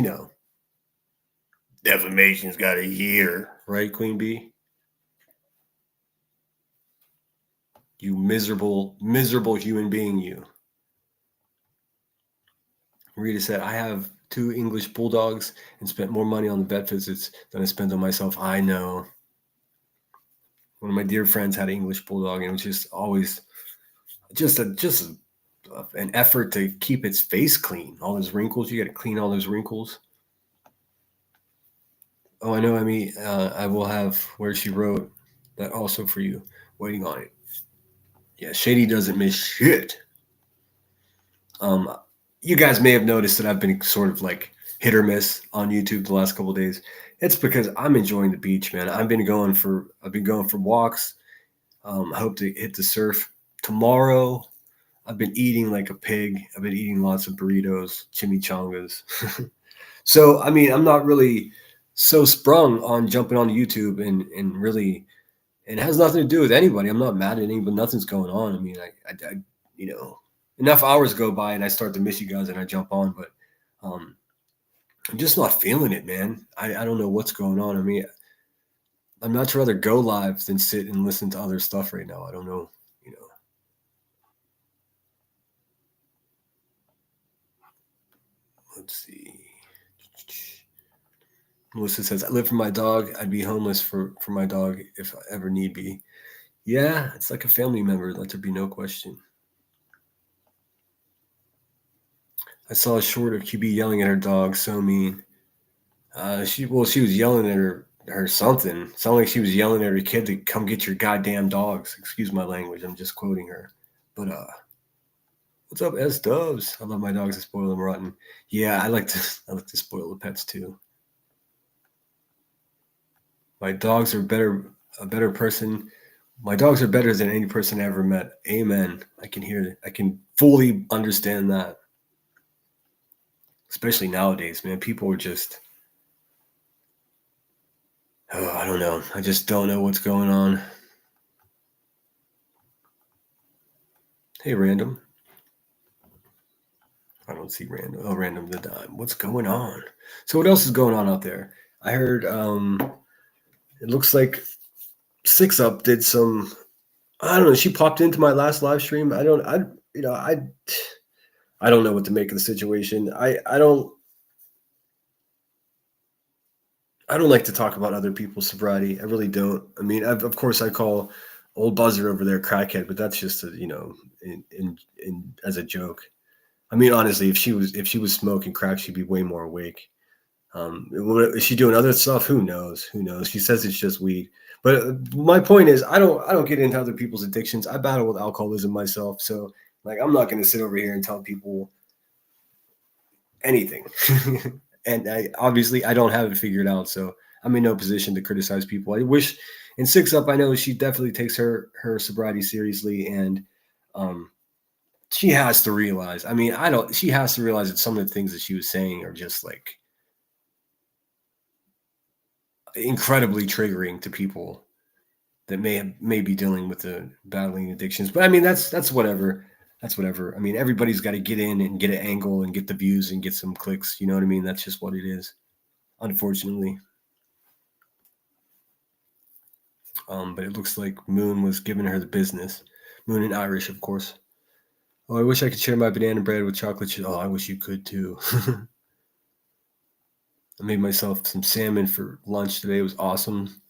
defamation's got a year, right, Queen Bee? You miserable, miserable human being, you. Rita said, I have 2 English bulldogs and spent more money on the vet visits than I spent on myself. I know. One of my dear friends had an English bulldog, and it was just always an effort to keep its face clean. All those wrinkles, you got to clean all those wrinkles. Oh, I know, Emmy. I will have where she wrote that also for you, waiting on it. Yeah, Shady doesn't miss shit. You guys may have noticed that I've been sort of like hit or miss on YouTube the last couple of days. It's because I'm enjoying the beach, man. I've been going for walks. I hope to hit the surf tomorrow. I've been eating like a pig. I've been eating lots of burritos, chimichangas. So, I mean, I'm not really so sprung on jumping on YouTube and really, it has nothing to do with anybody. I'm not mad at anybody. Nothing's going on. I mean, I enough hours go by and I start to miss you guys and I jump on, but I'm just not feeling it, man. I don't know what's going on. I mean, I'd much rather go live than sit and listen to other stuff right now. I don't know, Let's see. Melissa says, I live for my dog. I'd be homeless for my dog if I ever need be. Yeah, it's like a family member. Let there be no question. I saw a short of QB yelling at her dog. So mean. She was yelling at her something. Sounded like she was yelling at her kid to come get your goddamn dogs. Excuse my language. I'm just quoting her. But What's up, S Dubs? I love my dogs to spoil them rotten. Yeah, I like to spoil the pets too. My dogs are a better person. My dogs are better than any person I ever met. Amen. I can fully understand that. Especially nowadays, man. People are just, I don't know. I just don't know what's going on. Hey, Random. I don't see Random. Oh, Random the Dime. What's going on? So what else is going on out there? I heard it looks like 6UP did some, I don't know, she popped into my last live stream. I don't know what to make of the situation. I don't like to talk about other people's sobriety. I really don't. I mean, of course I call old Buzzer over there crackhead, but that's just in as a joke. I mean, honestly, if she was smoking crack, she'd be way more awake. Is she doing other stuff? Who knows? She says it's just weed. But my point is, I don't get into other people's addictions. I battle with alcoholism myself, so like I'm not going to sit over here and tell people anything. And I don't have it figured out, so I'm in no position to criticize people. I wish, in 6UP, I know she definitely takes her sobriety seriously, and she has to realize. I mean, she has to realize that some of the things that she was saying are just like incredibly triggering to people that may be dealing with the battling addictions. But I mean, that's whatever. That's whatever. I mean, everybody's got to get in and get an angle and get the views and get some clicks. You know what I mean? That's just what it is, unfortunately. But it looks like Moon was giving her the business. Moon and Irish, of course. Oh, I wish I could share my banana bread with chocolate chip. Oh, I wish you could too. I made myself some salmon for lunch today. It was awesome.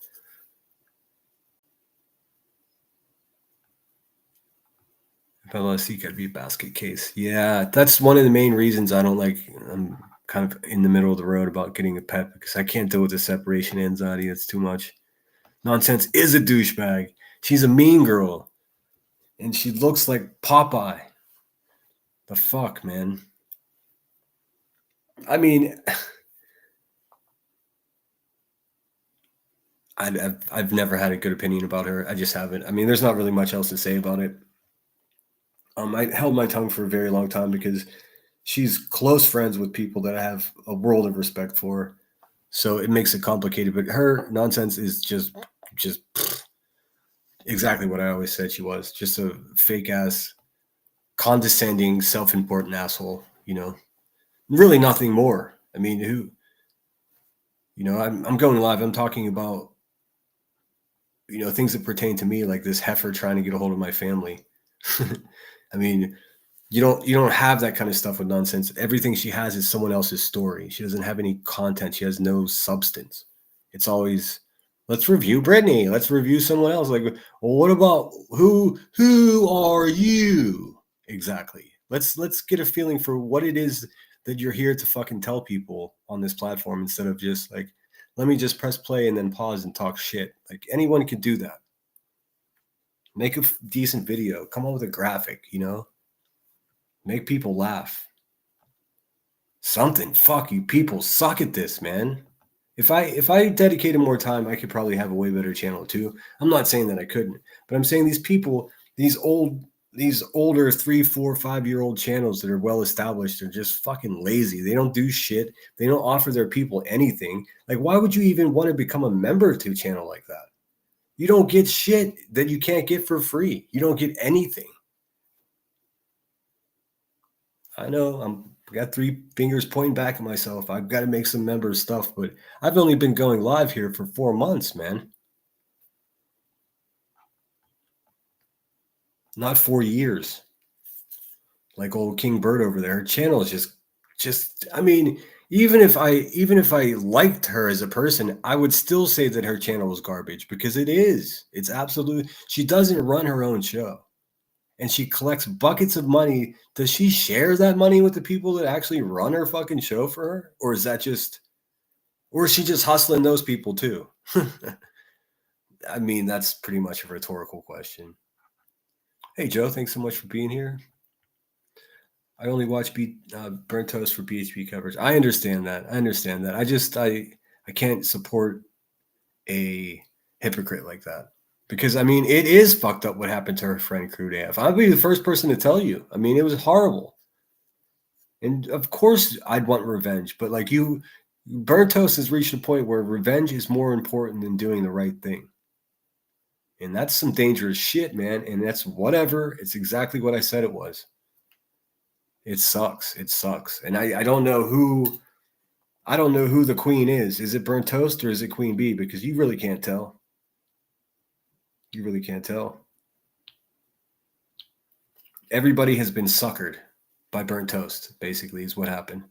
Bella Seca be a basket case. Yeah, that's one of the main reasons I don't like. I'm kind of in the middle of the road about getting a pet because I can't deal with the separation anxiety. That's too much. Nonsense is a douchebag. She's a mean girl, and she looks like Popeye. The fuck, man. I mean, I've never had a good opinion about her. I just haven't. I mean, there's not really much else to say about it. I held my tongue for a very long time because she's close friends with people that I have a world of respect for. So it makes it complicated. But her nonsense is just exactly what I always said she was. Just a fake ass, condescending, self-important asshole, Really nothing more. I mean, I'm going live. I'm talking about, things that pertain to me, like this heifer trying to get a hold of my family. I mean, you don't have that kind of stuff with nonsense. Everything she has is someone else's story. She doesn't have any content. She has no substance. It's always, let's review Brittany. Let's review someone else. Like, well, what about who are you? Exactly. Let's get a feeling for what it is that you're here to fucking tell people on this platform instead of just like, let me just press play and then pause and talk shit. Like anyone can do that. Make a decent video. Come up with a graphic, Make people laugh. Something. Fuck you people. Suck at this, man. If I dedicated more time, I could probably have a way better channel too. I'm not saying that I couldn't, but I'm saying these people, these older 3, 4, 5-year-old channels that are well established are just fucking lazy. They don't do shit. They don't offer their people anything. Like, why would you even want to become a member to a channel like that? You don't get shit that you can't get for free. You don't get anything. I know I got 3 fingers pointing back at myself. I've got to make some member stuff, but I've only been going live here for 4 months, man. Not 4 years. Like old King Bird over there. Her channel is just I mean, even if I liked her as a person, I would still say that her channel was garbage because it is. It's absolutely. She doesn't run her own show. And she collects buckets of money. Does she share that money with the people that actually run her fucking show for her? Or is she just hustling those people too? I mean, that's pretty much a rhetorical question. Hey, Joe, thanks so much for being here. I only watch Burnt Toast for BHP coverage. I understand that. I can't support a hypocrite like that. Because, I mean, it is fucked up what happened to her friend Crude AF. I'll be the first person to tell you. I mean, it was horrible. And of course I'd want revenge. But like Burnt Toast has reached a point where revenge is more important than doing the right thing. And that's some dangerous shit, man. And that's whatever. It's exactly what I said it was. It sucks. It sucks. And I don't know who the queen is. Is it Burnt Toast or is it Queen Bee? Because you really can't tell. You really can't tell. Everybody has been suckered by Burnt Toast, basically, is what happened.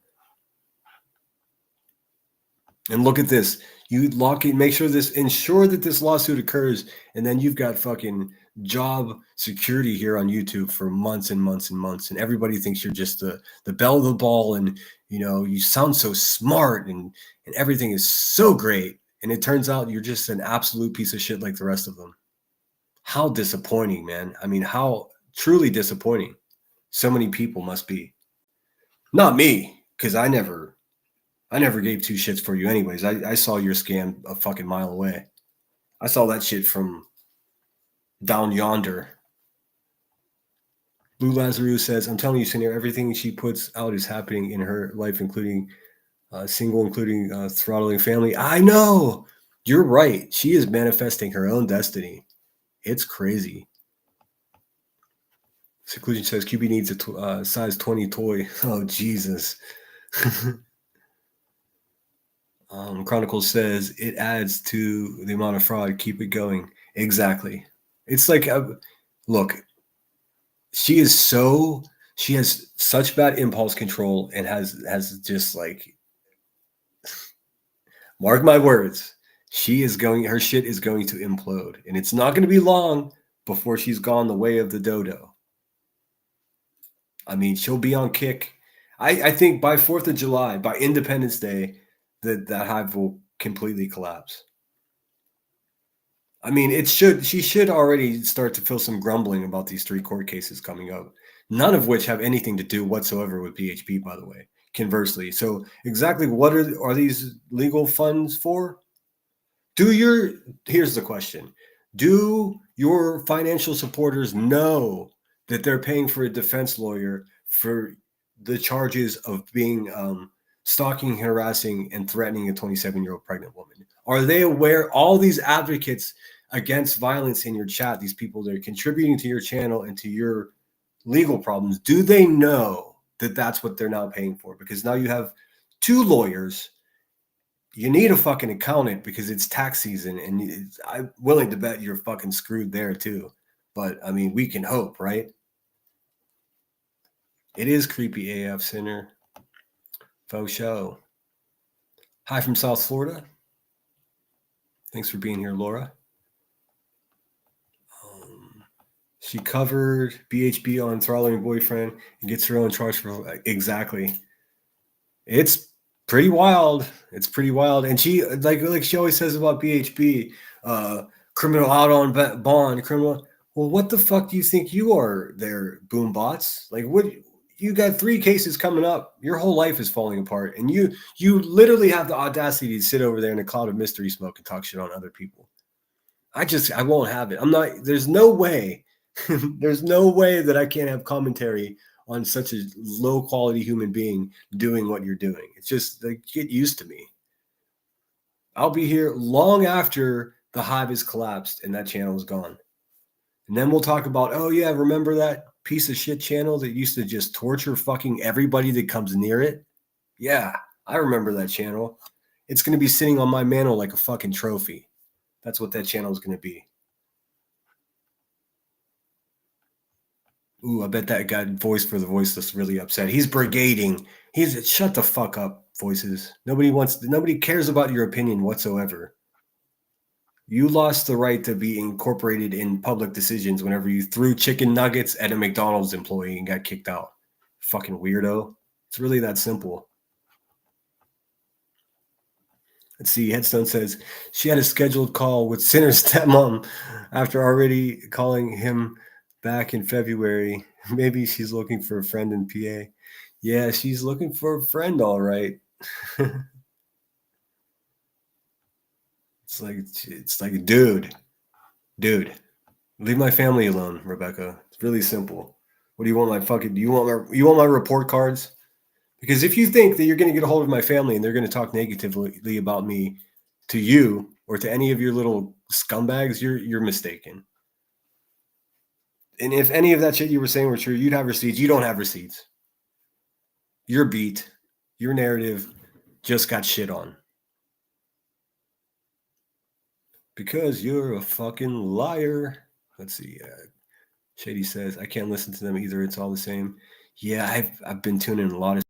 And look at this. You lock it, ensure that this lawsuit occurs, and then you've got fucking job security here on YouTube for months and months and months. And everybody thinks you're just the belle of the ball, and you sound so smart and everything is so great. And it turns out you're just an absolute piece of shit like the rest of them. How disappointing, man. I mean, how truly disappointing so many people must be. Not me, because I never gave two shits for you anyways. I saw your scam a fucking mile away. I saw that shit from down yonder. Blue Lazarus says, I'm telling you, Senior, everything she puts out is happening in her life, including throttling family. I know. You're right. She is manifesting her own destiny. It's crazy. Seclusion says QB needs a size 20 toy. Oh, Jesus. Chronicles says it adds to the amount of fraud. Keep it going. Exactly. It's like, look, she has such bad impulse control and has just like, mark my words, her shit is going to implode, and it's not going to be long before she's gone the way of the dodo. I mean, she'll be on kick. I think by 4th of July, by Independence Day, that hive will completely collapse. I mean, she should already start to feel some grumbling about these 3 court cases coming up, none of which have anything to do whatsoever with BHP, by the way, conversely. So exactly what are these legal funds for? Here's the question. Do your financial supporters know that they're paying for a defense lawyer for the charges of being stalking, harassing, and threatening a 27-year-old pregnant woman? Are they aware, all these advocates against violence in your chat, these people that are contributing to your channel and to your legal problems, do they know that that's what they're now paying for? Because now you have 2 lawyers. You need a fucking accountant because it's tax season, and I'm willing to bet you're fucking screwed there too. But I mean, we can hope, right? It is creepy AF, Sinner. Faux show. Hi from South Florida. Thanks for being here, Laura. She covered BHB on throttling her boyfriend and gets her own charge for exactly. It's pretty wild. It's pretty wild. And she like she always says about BHB, criminal out on bond, criminal. Well, what the fuck do you think you are there, boom bots? Like, what? You got 3 cases coming up. Your whole life is falling apart, and you literally have the audacity to sit over there in a cloud of mystery smoke and talk shit on other people. I won't have it. There's no way. There's no way that I can't have commentary on such a low quality human being doing what you're doing. It's just like, get used to me. I'll be here long after the hive is collapsed and that channel is gone. And then we'll talk about, oh yeah, remember that piece of shit channel that used to just torture fucking everybody that comes near it? Yeah, I remember that channel. It's going to be sitting on my mantle like a fucking trophy. That's what that channel is going to be. Ooh, I bet that guy Voice for the Voiceless really upset. He's brigading. Shut the fuck up, Voices. Nobody cares about your opinion whatsoever. You lost the right to be incorporated in public decisions whenever you threw chicken nuggets at a McDonald's employee and got kicked out. Fucking weirdo. It's really that simple. Let's see. Headstone says she had a scheduled call with Sinner's stepmom after already calling him back in February. Maybe she's looking for a friend in PA. Yeah, she's looking for a friend, all right. It's like, dude, leave my family alone, Rebecca. It's really simple. What do you want? Do you want my report cards? Because if you think that you're going to get a hold of my family and they're going to talk negatively about me to you or to any of your little scumbags, you're mistaken. And if any of that shit you were saying were true, you'd have receipts. You don't have receipts. Your beat, your narrative just got shit on. Because you're a fucking liar. Let's see. Shady says, I can't listen to them either. It's all the same. Yeah, I've been tuning a lot of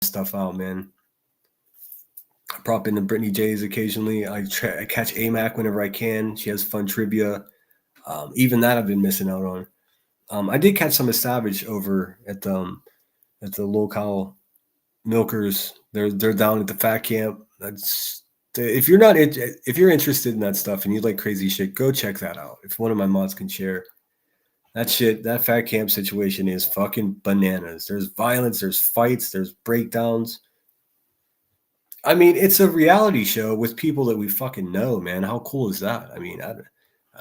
stuff out, man. I prop into Brittany J's occasionally. I catch AMAC whenever I can. She has fun trivia. Even that I've been missing out on. I did catch some of Savage over at the local milkers. They're down at the fat camp. If you're interested in that stuff and you like crazy shit, go check that out. If one of my mods can share that fat camp situation is fucking bananas. There's violence, there's fights, there's breakdowns. I mean, it's a reality show with people that we fucking know, man. How cool is that? I mean, I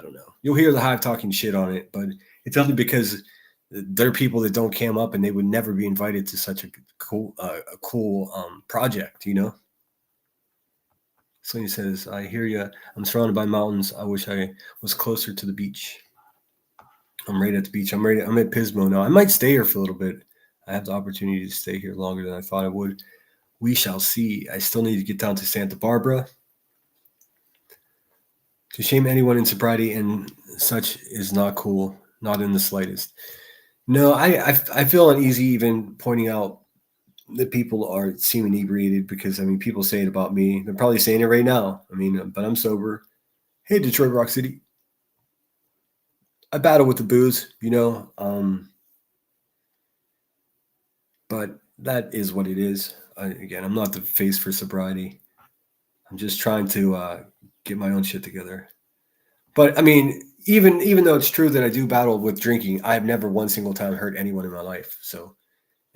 don't know. You'll hear the Hive talking shit on it, but it's only because they're people that don't cam up and they would never be invited to such a cool project, you know? Sonia says, I hear you. I'm surrounded by mountains. I wish I was closer to the beach. I'm right at the beach. I'm at Pismo now. I might stay here for a little bit. I have the opportunity to stay here longer than I thought I would. We shall see. I still need to get down to Santa Barbara. To shame anyone in sobriety and such is not cool. Not in the slightest. No, I feel uneasy even pointing out that people seem inebriated because, I mean, people say it about me. They're probably saying it right now. I mean, but I'm sober. Hey, Detroit Rock City. I battle with the booze, you know, but that is what it is. Again, I'm not the face for sobriety. I'm just trying to get my own shit together. But I mean, even though it's true that I do battle with drinking, I've never one single time hurt anyone in my life. So,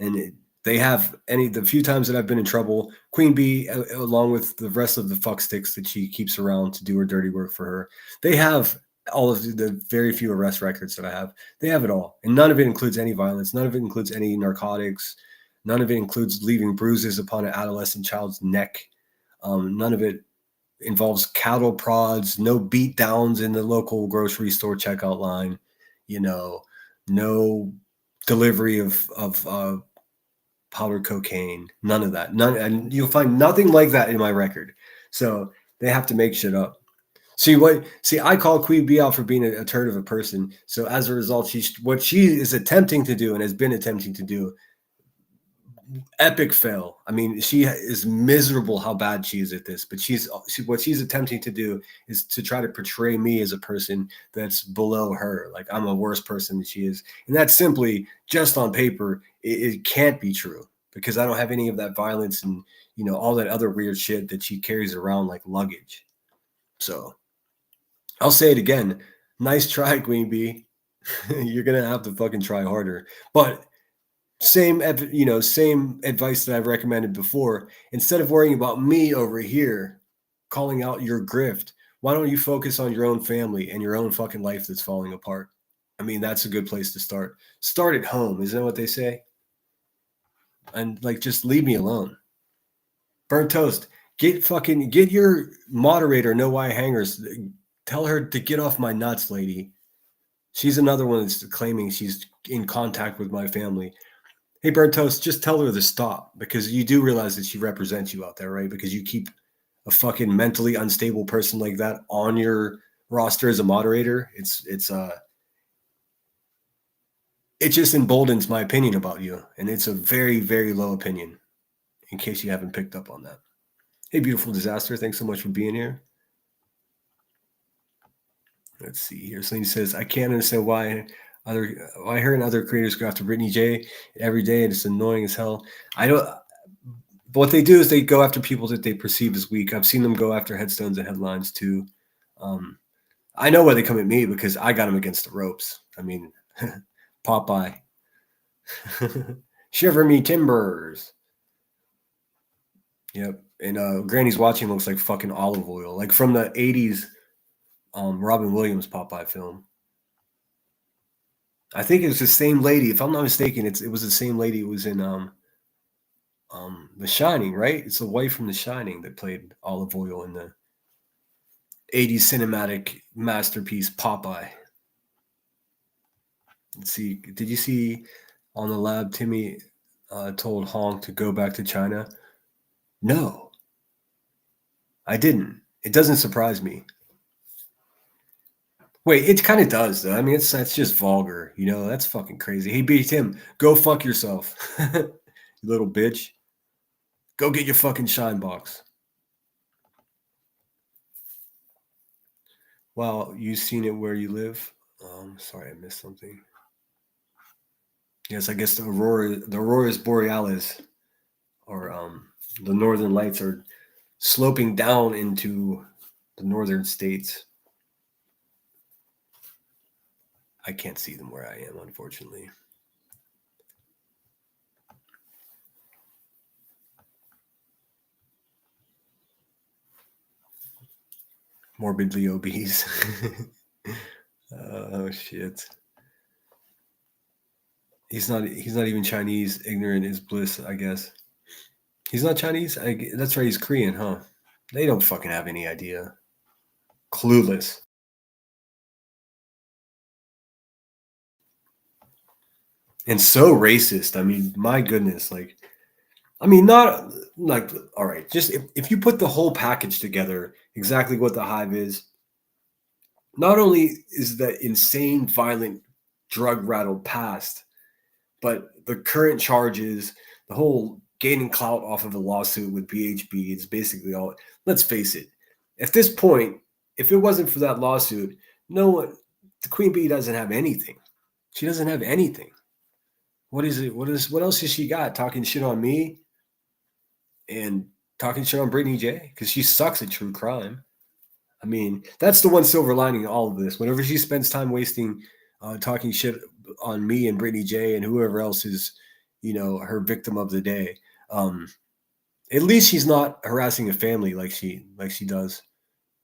and the few times that I've been in trouble, Queen Bee, along with the rest of the fucksticks that she keeps around to do her dirty work for her, they have all of the very few arrest records that I have. They have it all. And none of it includes any violence. None of it includes any narcotics. None of it includes leaving bruises upon an adolescent child's neck. None of it involves cattle prods, no beat downs in the local grocery store checkout line, you know, no delivery of powdered cocaine, none of that. And you'll find nothing like that in my record. So they have to make shit up. I call Queen Bee out for being a turd of a person. So as a result, what she is attempting to do and has been attempting to do, epic fail. I mean, she is miserable how bad she is at this, but what she's attempting to do is to try to portray me as a person that's below her. Like I'm a worse person than she is. And that's simply just on paper. It can't be true because I don't have any of that violence and, you know, all that other weird shit that she carries around like luggage. So I'll say it again. Nice try, Queen Bee. You're going to have to fucking try harder. But same advice that I've recommended before. Instead of worrying about me over here calling out your grift, why don't you focus on your own family and your own fucking life that's falling apart? I mean, that's a good place to start. Start at home. Isn't that what they say? And like, just leave me alone. Burnt Toast. Get your moderator, No Why Hangers. Tell her to get off my nuts, lady. She's another one that's claiming she's in contact with my family. Hey, Burnt Toast, just tell her to stop because you do realize that she represents you out there, right? Because you keep a fucking mentally unstable person like that on your roster as a moderator. It just emboldens my opinion about you. And it's a very, very low opinion in case you haven't picked up on that. Hey, Beautiful Disaster. Thanks so much for being here. Let's see here. Celine says, I can't understand why her and other creators go after Brittany J every day, and it's annoying as hell. But what they do is they go after people that they perceive as weak. I've seen them go after headstones and headlines too. I know why they come at me because I got them against the ropes. I mean, Popeye. Shiver me timbers. Yep. And Granny's watching looks like fucking olive oil, like from the 80s Robin Williams Popeye film. I think it was the same lady. If I'm not mistaken, it was the same lady who was in The Shining, right? It's the wife from The Shining that played olive oil in the 80s cinematic masterpiece Popeye. Let's see. Did you see on the lab Timmy told Hong to go back to China? No, I didn't. It doesn't surprise me. Wait, it kind of does though. I mean, that's just vulgar, you know. That's fucking crazy. Hey, B Tim, go fuck yourself, you little bitch. Go get your fucking shine box. Wow, you seen it where you live? Sorry, I missed something. Yes, I guess the Auroras Borealis, or the northern lights, are sloping down into the northern states. I can't see them where I am, unfortunately. Morbidly obese. Oh shit. He's not even Chinese. Ignorant is bliss, I guess. He's not Chinese? That's right, he's Korean, huh? They don't fucking have any idea. Clueless. And so racist. I mean, my goodness. Like, I mean, not like, all right, just if you put the whole package together, exactly what the Hive is, not only is the insane, violent, drug-rattled past, but the current charges, the whole gaining clout off of a lawsuit with BHB is basically all. Let's face it. At this point, if it wasn't for that lawsuit, no one, the Queen Bee doesn't have anything. She doesn't have anything. What is it? What else has she got? Talking shit on me and talking shit on Brittany J, because she sucks at true crime. I mean, that's the one silver lining in all of this. Whenever she spends time wasting talking shit on me and Brittany J and whoever else is, you know, her victim of the day, at least she's not harassing a family like she does.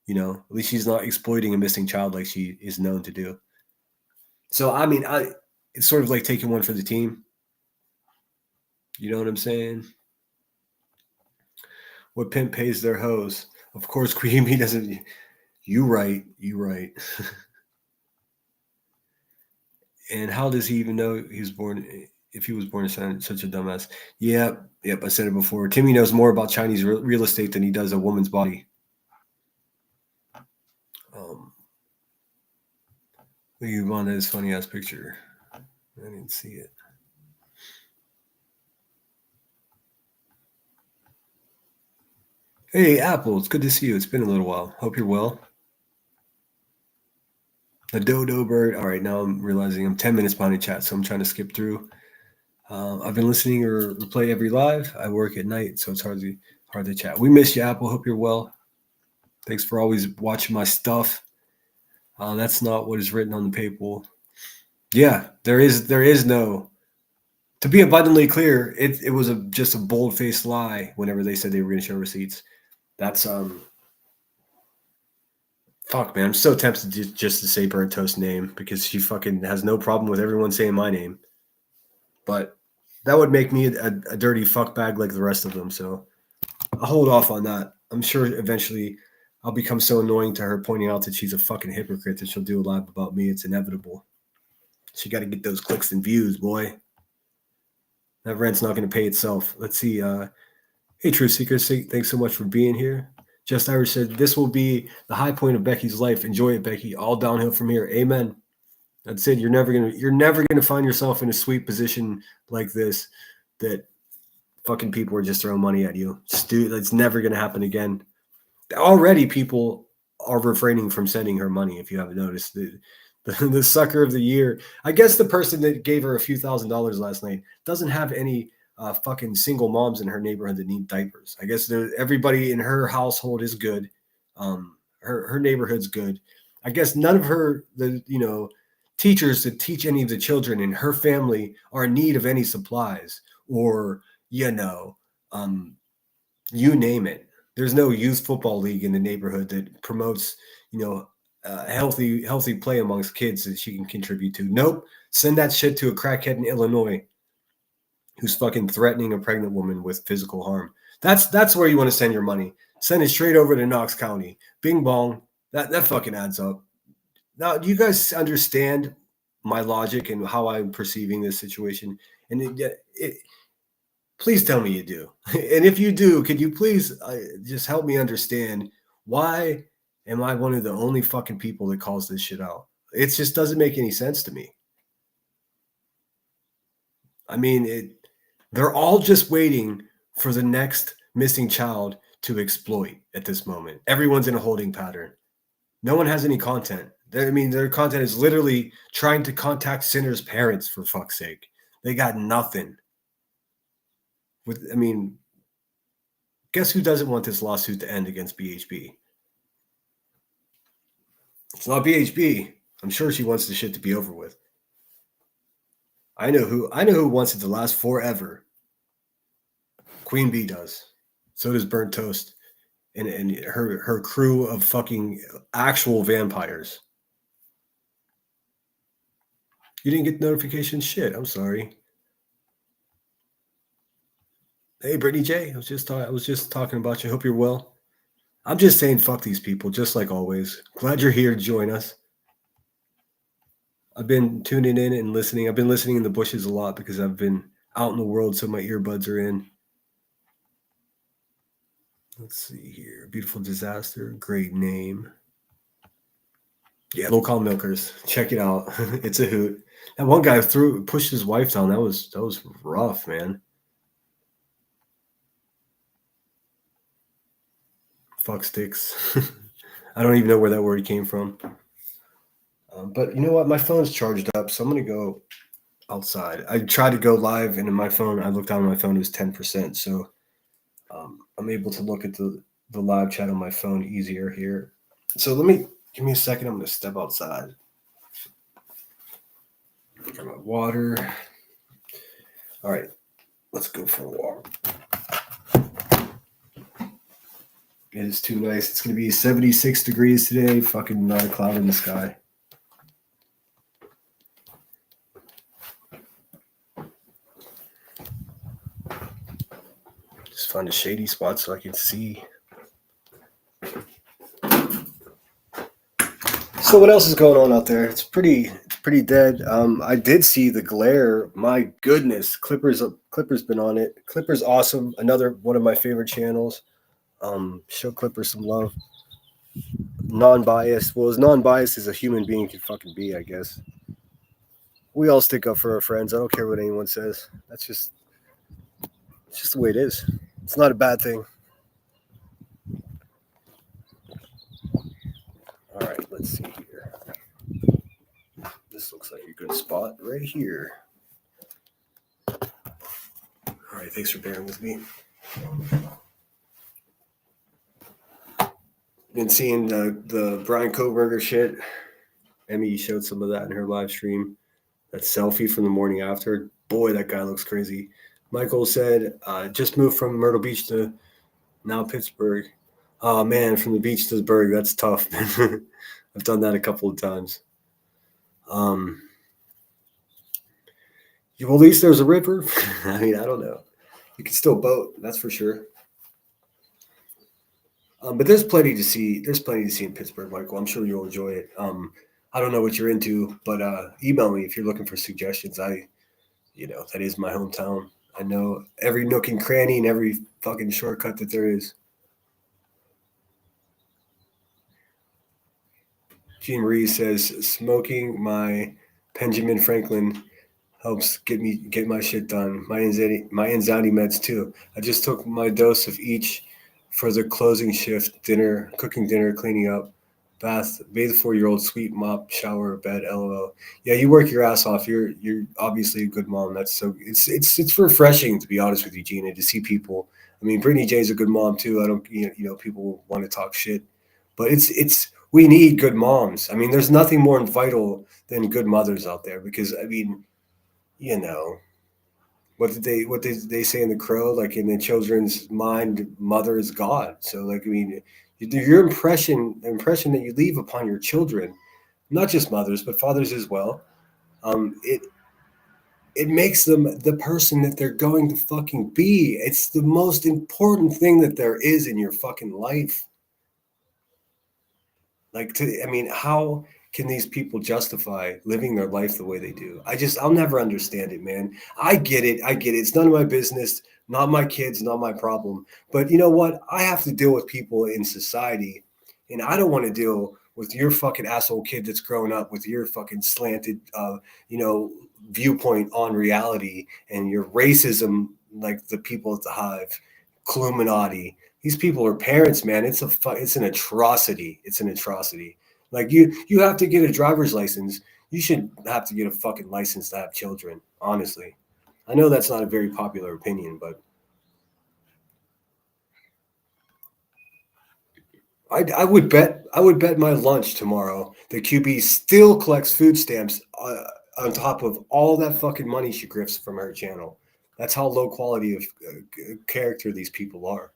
You know, at least she's not exploiting a missing child like she is known to do. So, I mean, it's sort of like taking one for the team. You know what I'm saying? What pimp pays their hoes? Of course, Queen Bee doesn't. You right. And how does he even know he was born? If he was born such a dumbass? Yep. I said it before. Timmy knows more about Chinese real estate than he does a woman's body. Leave on this funny ass picture. I didn't see it. Hey, Apple, it's good to see you. It's been a little while. Hope you're well. The dodo bird. All right, now I'm realizing I'm 10 minutes behind in chat, so I'm trying to skip through. I've been listening or replay every live. I work at night, so it's hard to chat. We miss you, Apple. Hope you're well. Thanks for always watching my stuff. That's not what is written on the paper. Yeah, there is no. To be abundantly clear, it was just a bold-faced lie whenever they said they were going to show receipts. That's fuck, man. I'm so tempted just to say Burnt Toast name because she fucking has no problem with everyone saying my name. But that would make me a dirty fuckbag like the rest of them. So I'll hold off on that. I'm sure eventually I'll become so annoying to her pointing out that she's a fucking hypocrite that she'll do a live about me. It's inevitable. She got to get those clicks and views, boy. That rent's not going to pay itself. Let's see. Hey, Truth Seekers, thanks so much for being here. Just Irish said, this will be the high point of Becky's life. Enjoy it, Becky. All downhill from here. Amen. That's it. You're never gonna find yourself in a sweet position like this that fucking people are just throwing money at you. That's never gonna happen again. Already people are refraining from sending her money, if you haven't noticed. The sucker of the year. I guess the person that gave her a few $1,000s last night doesn't have any fucking single moms in her neighborhood that need diapers. I guess everybody in her household is good. Her neighborhood's good. I guess none of the teachers to teach any of the children in her family are in need of any supplies or, you know, you name it. There's no youth football league in the neighborhood that promotes, you know, healthy play amongst kids that she can contribute to. Nope. Send that shit to a crackhead in Illinois who's fucking threatening a pregnant woman with physical harm. That's where you want to send your money. Send it straight over to Knox County. Bing bong. That fucking adds up. Now, do you guys understand my logic and how I'm perceiving this situation? And please tell me you do. And if you do, could you please just help me understand why am I one of the only fucking people that calls this shit out? It just doesn't make any sense to me. I mean, they're all just waiting for the next missing child to exploit at this moment. Everyone's in a holding pattern. No one has any content. I mean, their content is literally trying to contact sinners' parents, for fuck's sake. They got nothing. I mean, guess who doesn't want this lawsuit to end against BHB? It's not BHB. I'm sure she wants the shit to be over with. I know who wants it to last forever. Queen Bee does. So does Burnt Toast and her crew of fucking actual vampires. You didn't get notification? Shit, I'm sorry. Hey, Brittany J, I was just talking about you. Hope you're well. I'm just saying fuck these people, just like always. Glad you're here to join us. I've been tuning in and listening. I've been listening in the bushes a lot because I've been out in the world, so my earbuds are in. Let's see here. Beautiful Disaster. Great name. Yeah, Local Milkers. Check it out. It's a hoot. That one guy pushed his wife down. That was rough, man. Fuck sticks. I don't even know where that word came from. But you know what? My phone's charged up, so I'm going to go outside. I tried to go live, and in my phone, I looked down on my phone, it was 10%. So I'm able to look at the live chat on my phone easier here. So give me a second. I'm going to step outside. Get my water. All right, let's go for a walk. It is too nice. It's going to be 76 degrees today. Fucking not a cloud in the sky. Just find a shady spot so I can see. So what else is going on out there? It's pretty dead. I did see the glare. My goodness, Clipper's been on it. Clipper's awesome. Another one of my favorite channels. Show Clipper some love. Non-biased. Well, as non-biased as a human being can fucking be, I guess. We all stick up for our friends. I don't care what anyone says. It's just the way it is. It's not a bad thing. All right, let's see here. This looks like a good spot right here. All right, thanks for bearing with me. Been seeing the Brian Koberger shit. Emmy showed some of that in her live stream. That selfie from the morning after. Boy, that guy looks crazy. Michael said, just moved from Myrtle Beach to now Pittsburgh. Oh, man, from the beach to the Berg, that's tough. I've done that a couple of times. Well, at least there's a river. I mean, I don't know. You can still boat, that's for sure. But there's plenty to see. There's plenty to see in Pittsburgh, Michael. I'm sure you'll enjoy it. I don't know what you're into, but email me if you're looking for suggestions. That is my hometown. I know every nook and cranny and every fucking shortcut that there is. Gene Reese says, smoking my Benjamin Franklin helps get my shit done. My anxiety meds too. I just took my dose of each for the closing shift, dinner, cooking dinner, cleaning up, bathe the 4-year-old, sweep, mop, shower, bed, LOL. Yeah, you work your ass off. You're obviously a good mom. That's so it's refreshing, to be honest with you, Gina, to see people. I mean, Brittany J's a good mom too. I don't, people want to talk shit, but it's we need good moms. I mean, there's nothing more vital than good mothers out there because, I mean, you know, what did they say in The Crow? Like in the children's mind, mother is God. So like, I mean, your impression that you leave upon your children, not just mothers, but fathers as well, it makes them the person that they're going to fucking be. It's the most important thing that there is in your fucking life. Like, I mean, how can these people justify living their life the way they do? I'll never understand it, man. I get it. It's none of my business, not my kids, not my problem. But you know what? I have to deal with people in society, and I don't want to deal with your fucking asshole kid that's grown up with your fucking slanted, viewpoint on reality and your racism, like the people at the Hive, Illuminati. These people are parents, man. It's an atrocity. It's an atrocity. Like you have to get a driver's license. You should have to get a fucking license to have children. Honestly, I know that's not a very popular opinion, but I would bet my lunch tomorrow that QB still collects food stamps on top of all that fucking money she grifts from her channel. That's how low quality of character these people are.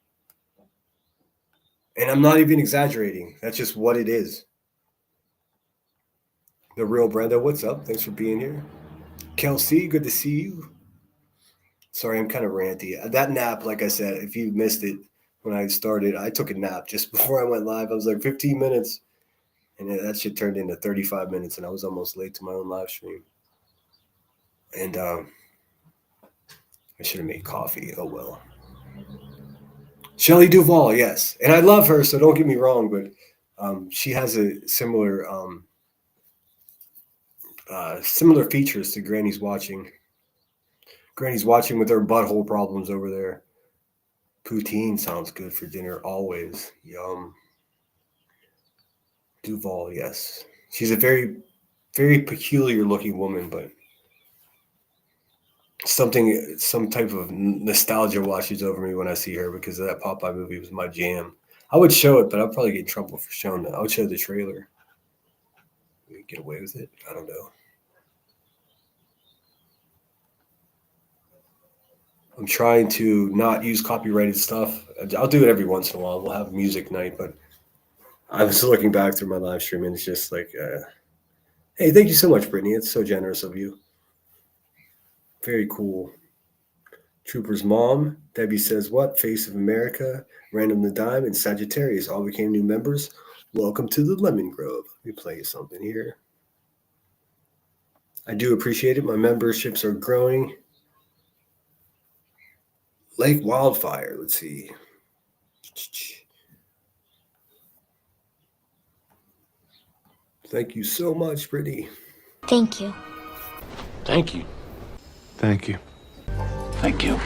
And I'm not even exaggerating. That's just what it is. The real Brenda, what's up? Thanks for being here. Kelsey, good to see you. Sorry, I'm kind of ranty. That nap, like I said, if you missed it when I started, I took a nap just before I went live. I was like 15 minutes. And that shit turned into 35 minutes, and I was almost late to my own live stream. And I should have made coffee. Oh, well. Shelley Duvall, yes. And I love her, so don't get me wrong, but she has a similar features to Granny's Watching. Granny's Watching with her butthole problems over there. Poutine sounds good for dinner, always. Yum. Duvall, yes. She's a very, very peculiar looking woman, but some type of nostalgia washes over me when I see her because that Popeye movie was my jam. I would show it, but I'd probably get in trouble for showing it. I would show the trailer. We'd get away with it. I don't know. I'm trying to not use copyrighted stuff. I'll do it every once in a while. We'll have music night, but I was looking back through my live stream and it's just like, hey, thank you so much, Brittany. It's so generous of you. Very cool. Trooper's mom, Debbie says, what? Face of America, Random the Dime, and Sagittarius all became new members. Welcome to the Lemon Grove. Let me play you something here. I do appreciate it. My memberships are growing. Lake Wildfire, let's see. Thank you so much, Brittany. Thank you. Thank you. Thank you. Thank you.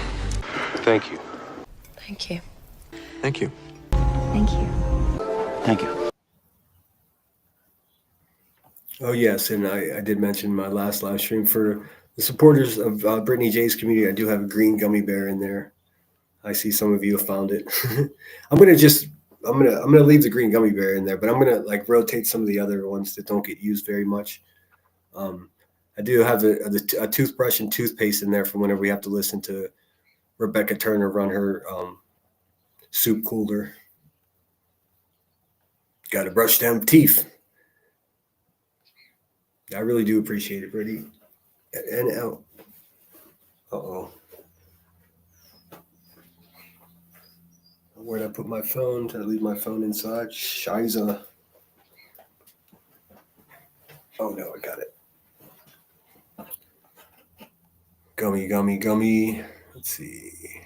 Thank you. Thank you. Thank you. Thank you. Thank you. Oh, yes, and I did mention my last live stream for the supporters of Brittany J's community. I do have a green gummy bear in there. I see some of you have found it. I'm gonna leave the green gummy bear in there, but I'm gonna like rotate some of the other ones that don't get used very much. I do have a toothbrush and toothpaste in there for whenever we have to listen to Rebecca Turner run her soup cooler. Got to brush them teeth. I really do appreciate it, Brittany. And out. Uh-oh. Where'd I put my phone? Did I leave my phone inside? Shiza. Oh, no, I got it. Gummy, gummy, gummy. Let's see.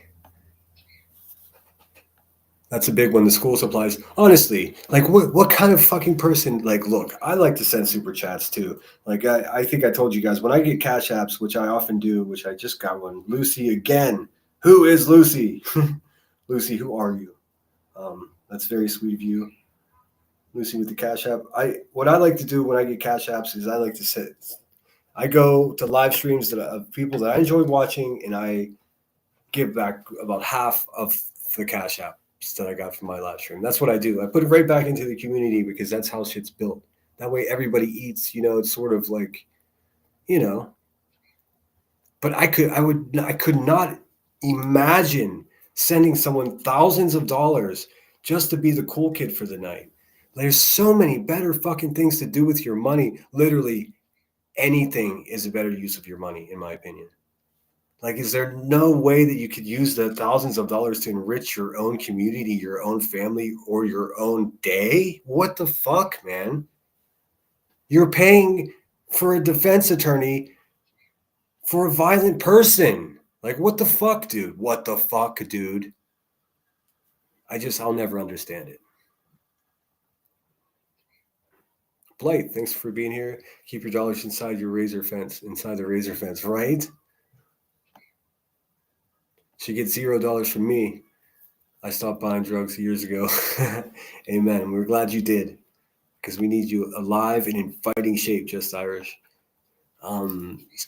That's a big one. The school supplies. Honestly, like what kind of fucking person, like, look, I like to send super chats too. Like I think I told you guys when I get cash apps, which I often do, which I just got one. Lucy again. Who is Lucy? Lucy, who are you? That's very sweet of you. Lucy with the cash app. What I like to do when I get cash apps is I go to live streams of people that I enjoy watching and I give back about half of the cash app. that I got from my live stream. That's what I do. I put it right back into the community because that's how shit's built. That way everybody eats, it's sort of like, but I could not imagine sending someone thousands of dollars just to be the cool kid for the night. There's so many better fucking things to do with your money. Literally anything is a better use of your money, in my opinion. Like, is there no way that you could use the thousands of dollars to enrich your own community, your own family, or your own day? What the fuck, man? You're paying for a defense attorney for a violent person. Like, what the fuck, dude? What the fuck, dude? I'll never understand it. Blight, thanks for being here. Keep your dollars inside the razor fence, right? She gets $0 from me. I stopped buying drugs years ago. Amen. We're glad you did, because we need you alive and in fighting shape, just Irish.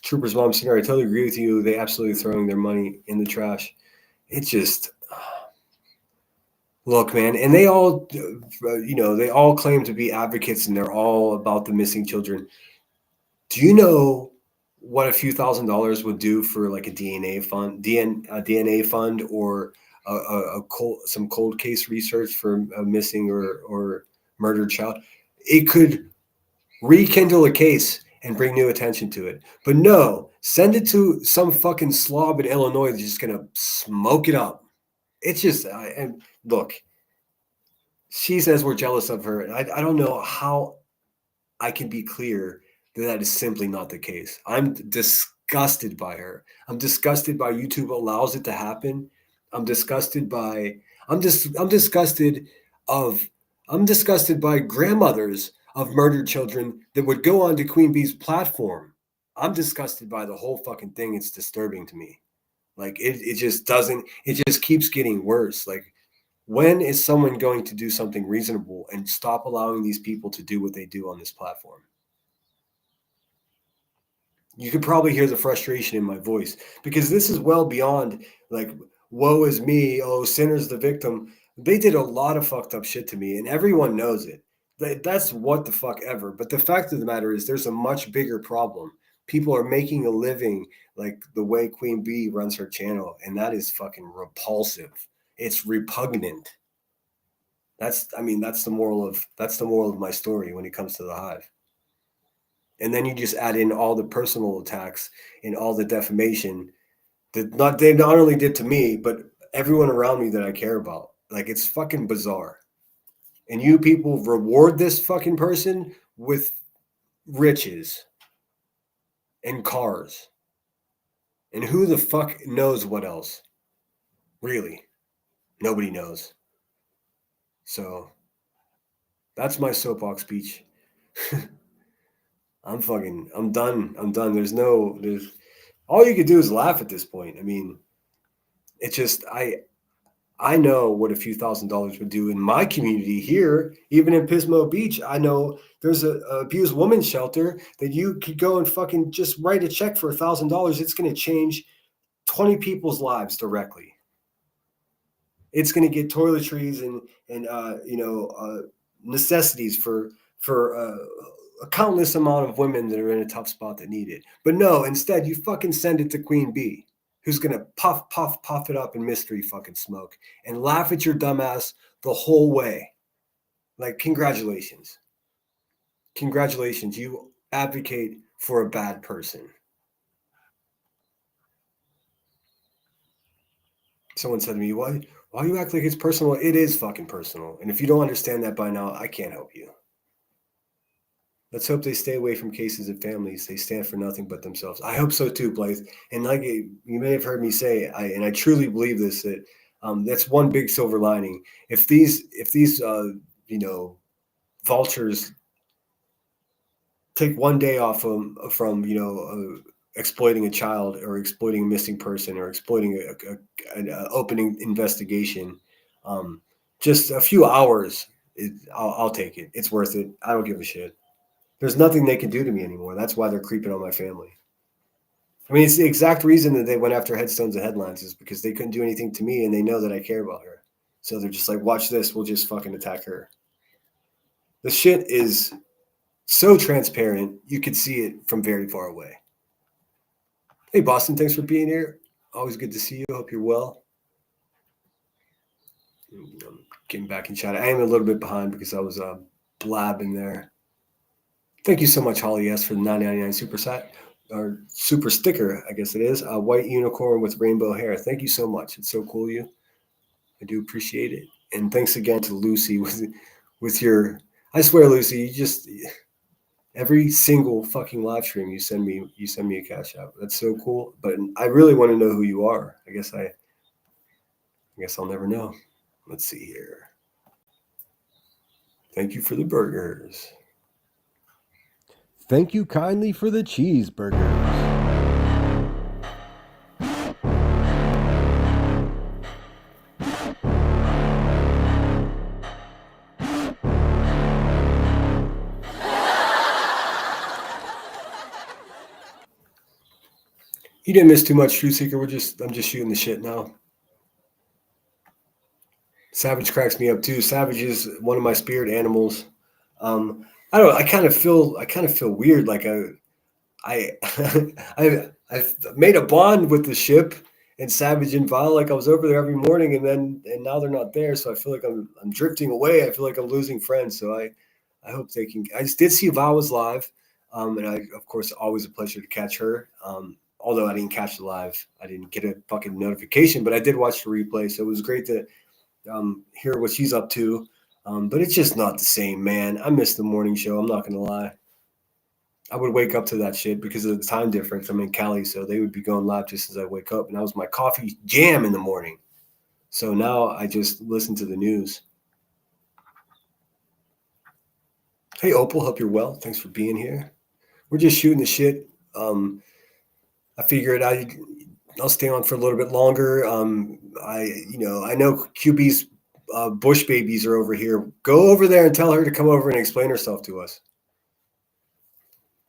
Trooper's mom singer, I totally agree with you. They absolutely throwing their money in the trash. It's just, look, man, and they all, they all claim to be advocates, and they're all about the missing children. Do you know what a few $1,000s would do for like a DNA fund, or some cold case research for a missing or murdered child? It could rekindle a case and bring new attention to it. But no, send it to some fucking slob in Illinois that's just gonna smoke it up. It's just, and look, she says we're jealous of her. I don't know how I can be clear that is simply not the case. I'm disgusted by her. I'm disgusted by YouTube allows it to happen. I'm disgusted by grandmothers of murdered children that would go on to Queen Bee's platform. I'm disgusted by the whole fucking thing. It's disturbing to me. Like it just keeps getting worse. Like, when is someone going to do something reasonable and stop allowing these people to do what they do on this platform? You could probably hear the frustration in my voice, because this is well beyond like, woe is me, oh, sinner's the victim. They did a lot of fucked up shit to me, and everyone knows it. That's what the fuck ever. But the fact of the matter is there's a much bigger problem. People are making a living like the way Queen Bee runs her channel, and that is fucking repulsive. It's repugnant. That's the moral of my story when it comes to the Hive. And then you just add in all the personal attacks and all the defamation that they not only did to me, but everyone around me that I care about. Like, it's fucking bizarre. And you people reward this fucking person with riches and cars. And who the fuck knows what else? Really? Nobody knows. So that's my soapbox speech. I'm done. There's all you could do is laugh at this point. I mean, it's just, I know what a few $1,000s would do in my community here, even in Pismo Beach. I know there's a abused women's shelter that you could go and fucking just write a check for $1,000. It's going to change 20 people's lives directly. It's going to get toiletries and necessities for a countless amount of women that are in a tough spot that need it. But no, instead you fucking send it to Queen Bee, who's going to puff it up in mystery fucking smoke and laugh at your dumbass the whole way. Like, congratulations. Congratulations. You advocate for a bad person. Someone said to me, why you act like it's personal? It is fucking personal. And if you don't understand that by now, I can't help you. Let's hope they stay away from cases of families. They stand for nothing but themselves. I hope so too, Blythe. And like you may have heard me say, and I truly believe this, that that's one big silver lining. If these vultures take one day off from exploiting a child or exploiting a missing person or exploiting an opening investigation, just a few hours, I'll take it. It's worth it. I don't give a shit. There's nothing they can do to me anymore. That's why they're creeping on my family. I mean, it's the exact reason that they went after Headstones and Headlines is because they couldn't do anything to me, and they know that I care about her. So they're just like, watch this, we'll just fucking attack her. The shit is so transparent, you can see it from very far away. Hey, Boston, thanks for being here. Always good to see you. Hope you're well. I'm getting back in chat. I am a little bit behind because I was blabbing there. Thank you so much, Holly S, for the $9.99 super set or super sticker, I guess it is. A white unicorn with rainbow hair. Thank you so much. It's so cool of you. I do appreciate it. And thanks again to Lucy with your, I swear, Lucy, you just every single fucking live stream you send me a cash out. That's so cool. But I really want to know who you are. I guess I'll never know. Let's see here. Thank you for the burgers. Thank you kindly for the cheeseburgers. You didn't miss too much, True Seeker. I'm just shooting the shit now. Savage cracks me up too. Savage is one of my spirit animals. I don't know. I kind of feel weird. Like I've made a bond with the ship and Savage and Val. Like I was over there every morning, and now they're not there. So I feel like I'm drifting away. I feel like I'm losing friends. So I hope they can. I just did see Val was live, and I of course always a pleasure to catch her. Although I didn't catch the live, I didn't get a fucking notification, but I did watch the replay. So it was great to hear what she's up to. But it's just not the same, man. I miss the morning show. I'm not going to lie. I would wake up to that shit because of the time difference. I'm in Cali, so they would be going live just as I wake up. And that was my coffee jam in the morning. So now I just listen to the news. Hey, Opal, hope you're well. Thanks for being here. We're just shooting the shit. I figured I'll stay on for a little bit longer. I know QB's Bush babies are over here. Go over there and tell her to come over and explain herself to us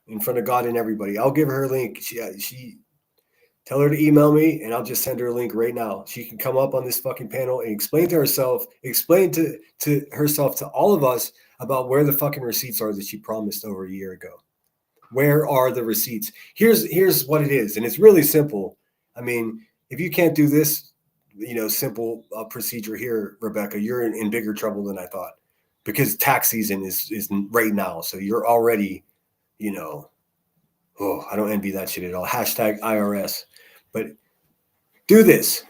in front of God and everybody. I'll give her a link. She tell her to email me and I'll just send her a link right now. She can come up on this fucking panel and explain to herself to all of us about where the fucking receipts are that she promised over a year ago. Where are the receipts? Here's what it is. And it's really simple. I mean, if you can't do this, simple procedure here, Rebecca, you're in bigger trouble than I thought, because tax season is right now. So you're already, I don't envy that shit at all. Hashtag IRS. But do this.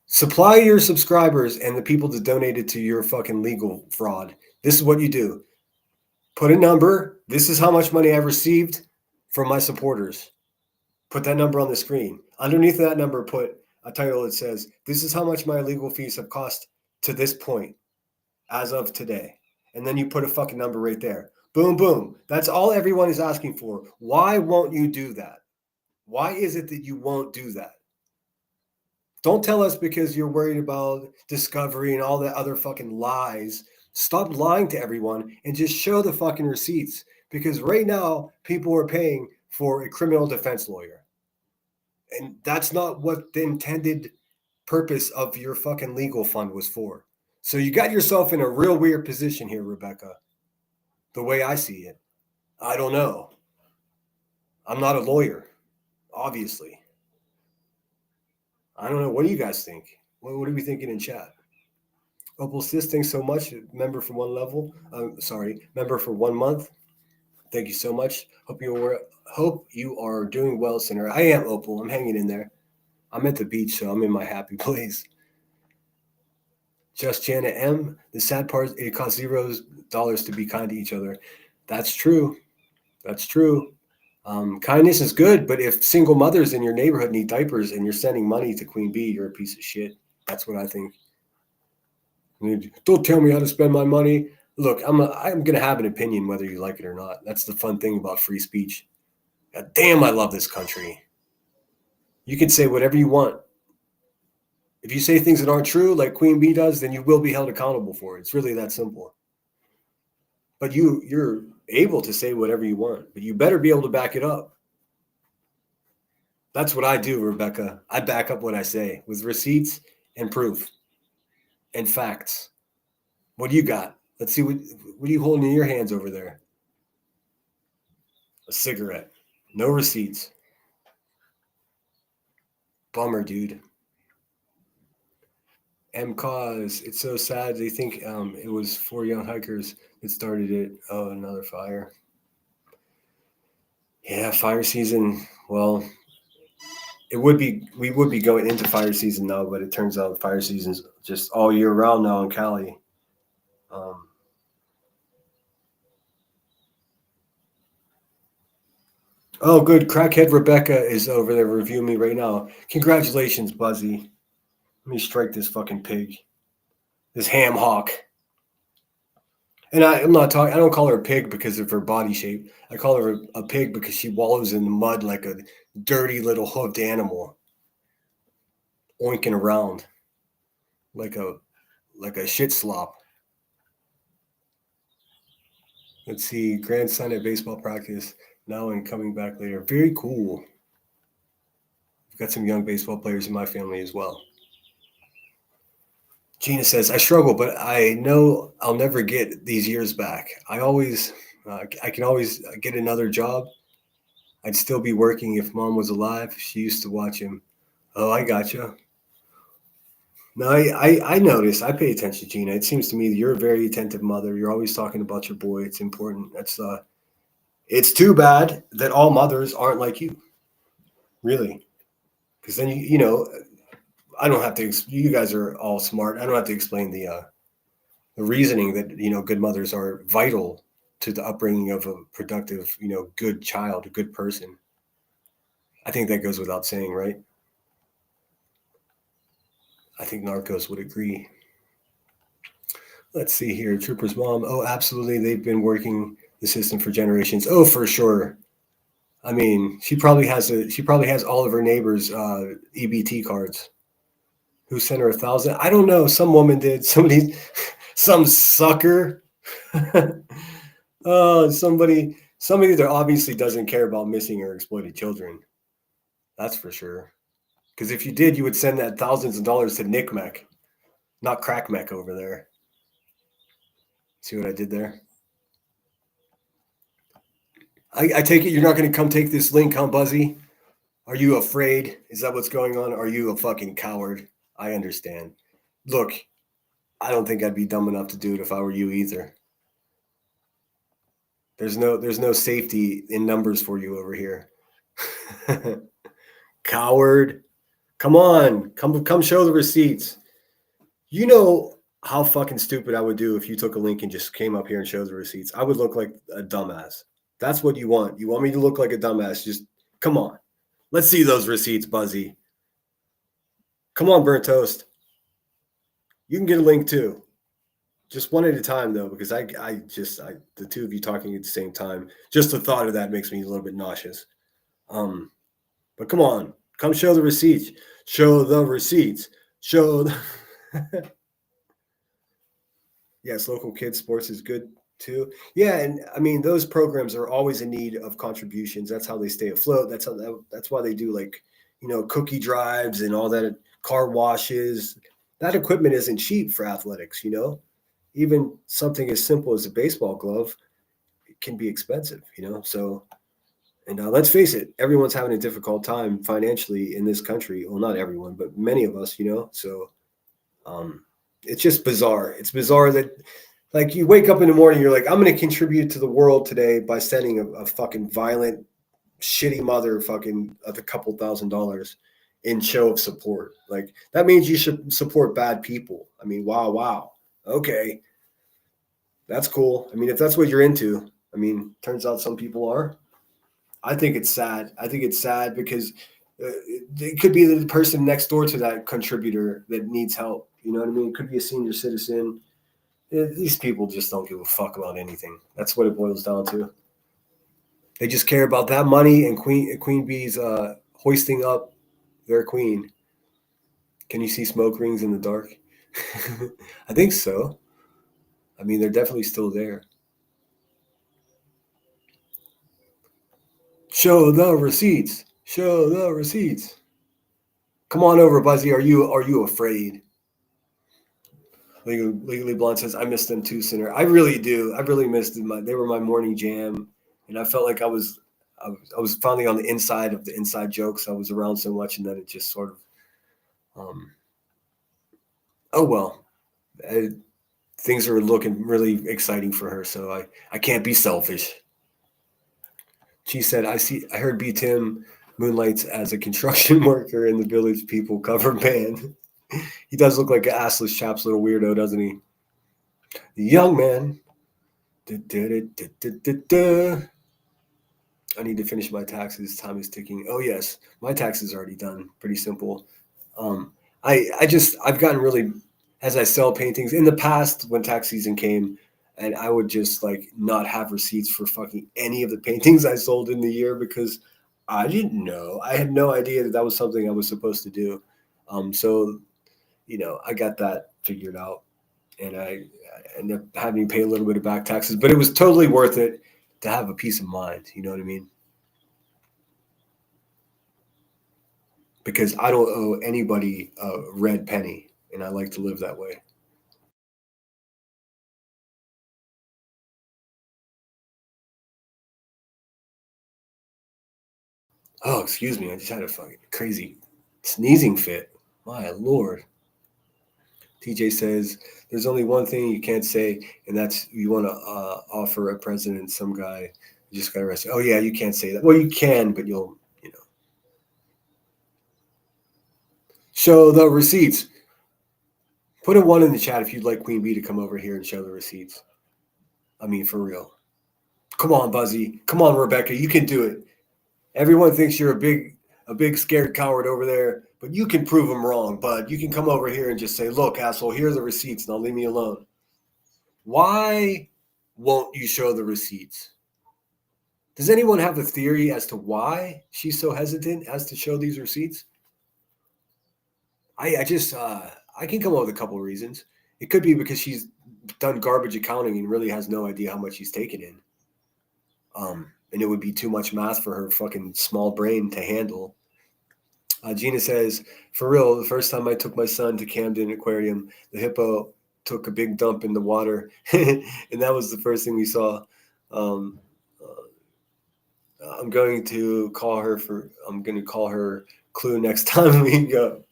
Supply your subscribers and the people that donated to your fucking legal fraud. This is what you do. Put a number. This is how much money I've received from my supporters. Put that number on the screen. Underneath that number, put a title that says, this is how much my legal fees have cost to this point as of today. And then you put a fucking number right there. Boom, boom. That's all everyone is asking for. Why won't you do that? Why is it that you won't do that? Don't tell us because you're worried about discovery and all the other fucking lies. Stop lying to everyone and just show the fucking receipts, because right now people are paying for a criminal defense lawyer. And that's not what the intended purpose of your fucking legal fund was for. So you got yourself in a real weird position here, Rebecca. The way I see it. I don't know. I'm not a lawyer, obviously. I don't know. What do you guys think? What are we thinking in chat? Opal Sis, thanks so much. Member for 1 level. Member for 1 month. Thank you so much. Hope you are doing well, Sinner. I am, Opal. I'm hanging in there. I'm at the beach, so I'm in my happy place. Just Janet M. The sad part, it costs $0 to be kind to each other. That's true. That's true. Kindness is good, but if single mothers in your neighborhood need diapers and you're sending money to Queen Bee, you're a piece of shit. That's what I think. Don't tell me how to spend my money. Look, I'm going to have an opinion whether you like it or not. That's the fun thing about free speech. God damn, I love this country. You can say whatever you want. If you say things that aren't true, like Queen Bee does, then you will be held accountable for it. It's really that simple. But you're able to say whatever you want, but you better be able to back it up. That's what I do, Rebecca. I back up what I say with receipts and proof. and facts. What do you got? Let's see, what are you holding in your hands over there? A cigarette. No receipts. Bummer, dude. MCause, it's so sad. They think it was 4 young hikers that started it. Oh, another fire. Yeah, fire season. Well, we would be going into fire season now, but it turns out fire season's just all year round now in Cali. Oh, good. Crackhead Rebecca is over there reviewing me right now. Congratulations, Buzzy. Let me strike this fucking pig. This ham hock. And I'm not talking, I don't call her a pig because of her body shape. I call her a pig because she wallows in the mud like a dirty little hoofed animal. Oinking around like a shit slop. Let's see. Grandson at baseball practice now and coming back later. Very cool. I've got some young baseball players in my family as well. Gina says, I struggle, but I know I'll never get these years back. I can always get another job. I'd still be working if Mom was alive. She used to watch him. Oh, I gotcha. No, I notice. I pay attention, Gina. It seems to me that you're a very attentive mother. You're always talking about your boy. It's important. It's too bad that all mothers aren't like you. Really. Because then, you know, I don't have to, you guys are all smart. I don't have to explain the reasoning that, you know, good mothers are vital to the upbringing of a productive, you know, good child, a good person. I think that goes without saying, right? I think Narcos would agree. Let's see here. Trooper's mom. Oh, absolutely. They've been working the system for generations. Oh, for sure. I mean, she probably has all of her neighbors' EBT cards. Who sent her 1,000? I don't know. Some woman did. Some sucker. Oh, somebody that obviously doesn't care about missing or exploited children. That's for sure. Because if you did, you would send that thousands of dollars to Nick Mech, not Crack Mech over there. See what I did there? I take it you're not going to come take this link, huh, Buzzy? Are you afraid? Is that what's going on? Are you a fucking coward? I understand. Look, I don't think I'd be dumb enough to do it if I were you either. There's no safety in numbers for you over here. Coward. Come on. Come show the receipts. You know how fucking stupid I would do if you took a link and just came up here and showed the receipts. I would look like a dumbass. That's what you want. You want me to look like a dumbass. Just come on. Let's see those receipts, Buzzy. Come on, Burnt Toast. You can get a link too. Just one at a time, though, because I the two of you talking at the same time, just the thought of that makes me a little bit nauseous. But come on, come show the receipts. Show the receipts. Show the Yes, local kids sports is good too. Yeah, and I mean those programs are always in need of contributions. That's how they stay afloat. That's why they do, like, you know, cookie drives and all that, car washes. That equipment isn't cheap for athletics, you know. Even something as simple as a baseball glove, it can be expensive, you know. So, and let's face it, everyone's having a difficult time financially in this country. Well, not everyone, but many of us, you know. So, it's just bizarre. It's bizarre that, like, you wake up in the morning, you're like, I'm going to contribute to the world today by sending a fucking violent, shitty mother fucking a couple $1,000 in show of support. Like, that means you should support bad people. I mean, wow. Okay. That's cool. I mean, if that's what you're into, I mean, turns out some people are. I think it's sad. I think it's sad because it could be the person next door to that contributor that needs help. You know what I mean? It could be a senior citizen. These people just don't give a fuck about anything. That's what it boils down to. They just care about that money and Queen Bee's hoisting up their queen. Can you see smoke rings in the dark? I think so. I mean, they're definitely still there. Show the receipts. Show the receipts. Come on over, Buzzy. Are you afraid? Legally Blonde says, I miss them too, Sinner. I really do. I really missed them. They were my morning jam. And I felt like I was finally on the inside of the inside jokes. I was around so much, and then it just sort of, oh well, things are looking really exciting for her. So I can't be selfish. She said, I heard B. Tim moonlights as a construction worker in the Village People cover band. He does look like an assless chap's little weirdo, doesn't he? The young man. I need to finish my taxes. Time is ticking. Oh yes, my taxes are already done. Pretty simple. I've gotten really, as I sell paintings in the past when tax season came, and I would just like not have receipts for fucking any of the paintings I sold in the year because I didn't know. I had no idea that was something I was supposed to do. So, I got that figured out, and I ended up having to pay a little bit of back taxes, but it was totally worth it to have a peace of mind. You know what I mean? Because I don't owe anybody a red penny, and I like to live that way. Oh, excuse me. I just had a fucking crazy sneezing fit. My Lord. TJ says, there's only one thing you can't say, and that's you want to offer a president some guy who just got arrested. Oh, yeah, you can't say that. Well, you can, but you'll, show the receipts. Put a 1 in the chat if you'd like Queen Bee to come over here and show the receipts. I mean, for real. Come on, Buzzy. Come on, Rebecca. You can do it. Everyone thinks you're a big scared coward over there, but you can prove them wrong, bud. You can come over here and just say, look, asshole, here are the receipts. Now leave me alone. Why won't you show the receipts? Does anyone have a theory as to why she's so hesitant as to show these receipts? I can come up with a couple of reasons. It could be because she's done garbage accounting and really has no idea how much she's taken in. And it would be too much math for her fucking small brain to handle. Gina says, for real, the first time I took my son to Camden Aquarium, the hippo took a big dump in the water. And that was the first thing we saw. I'm going to call her Clue next time we go.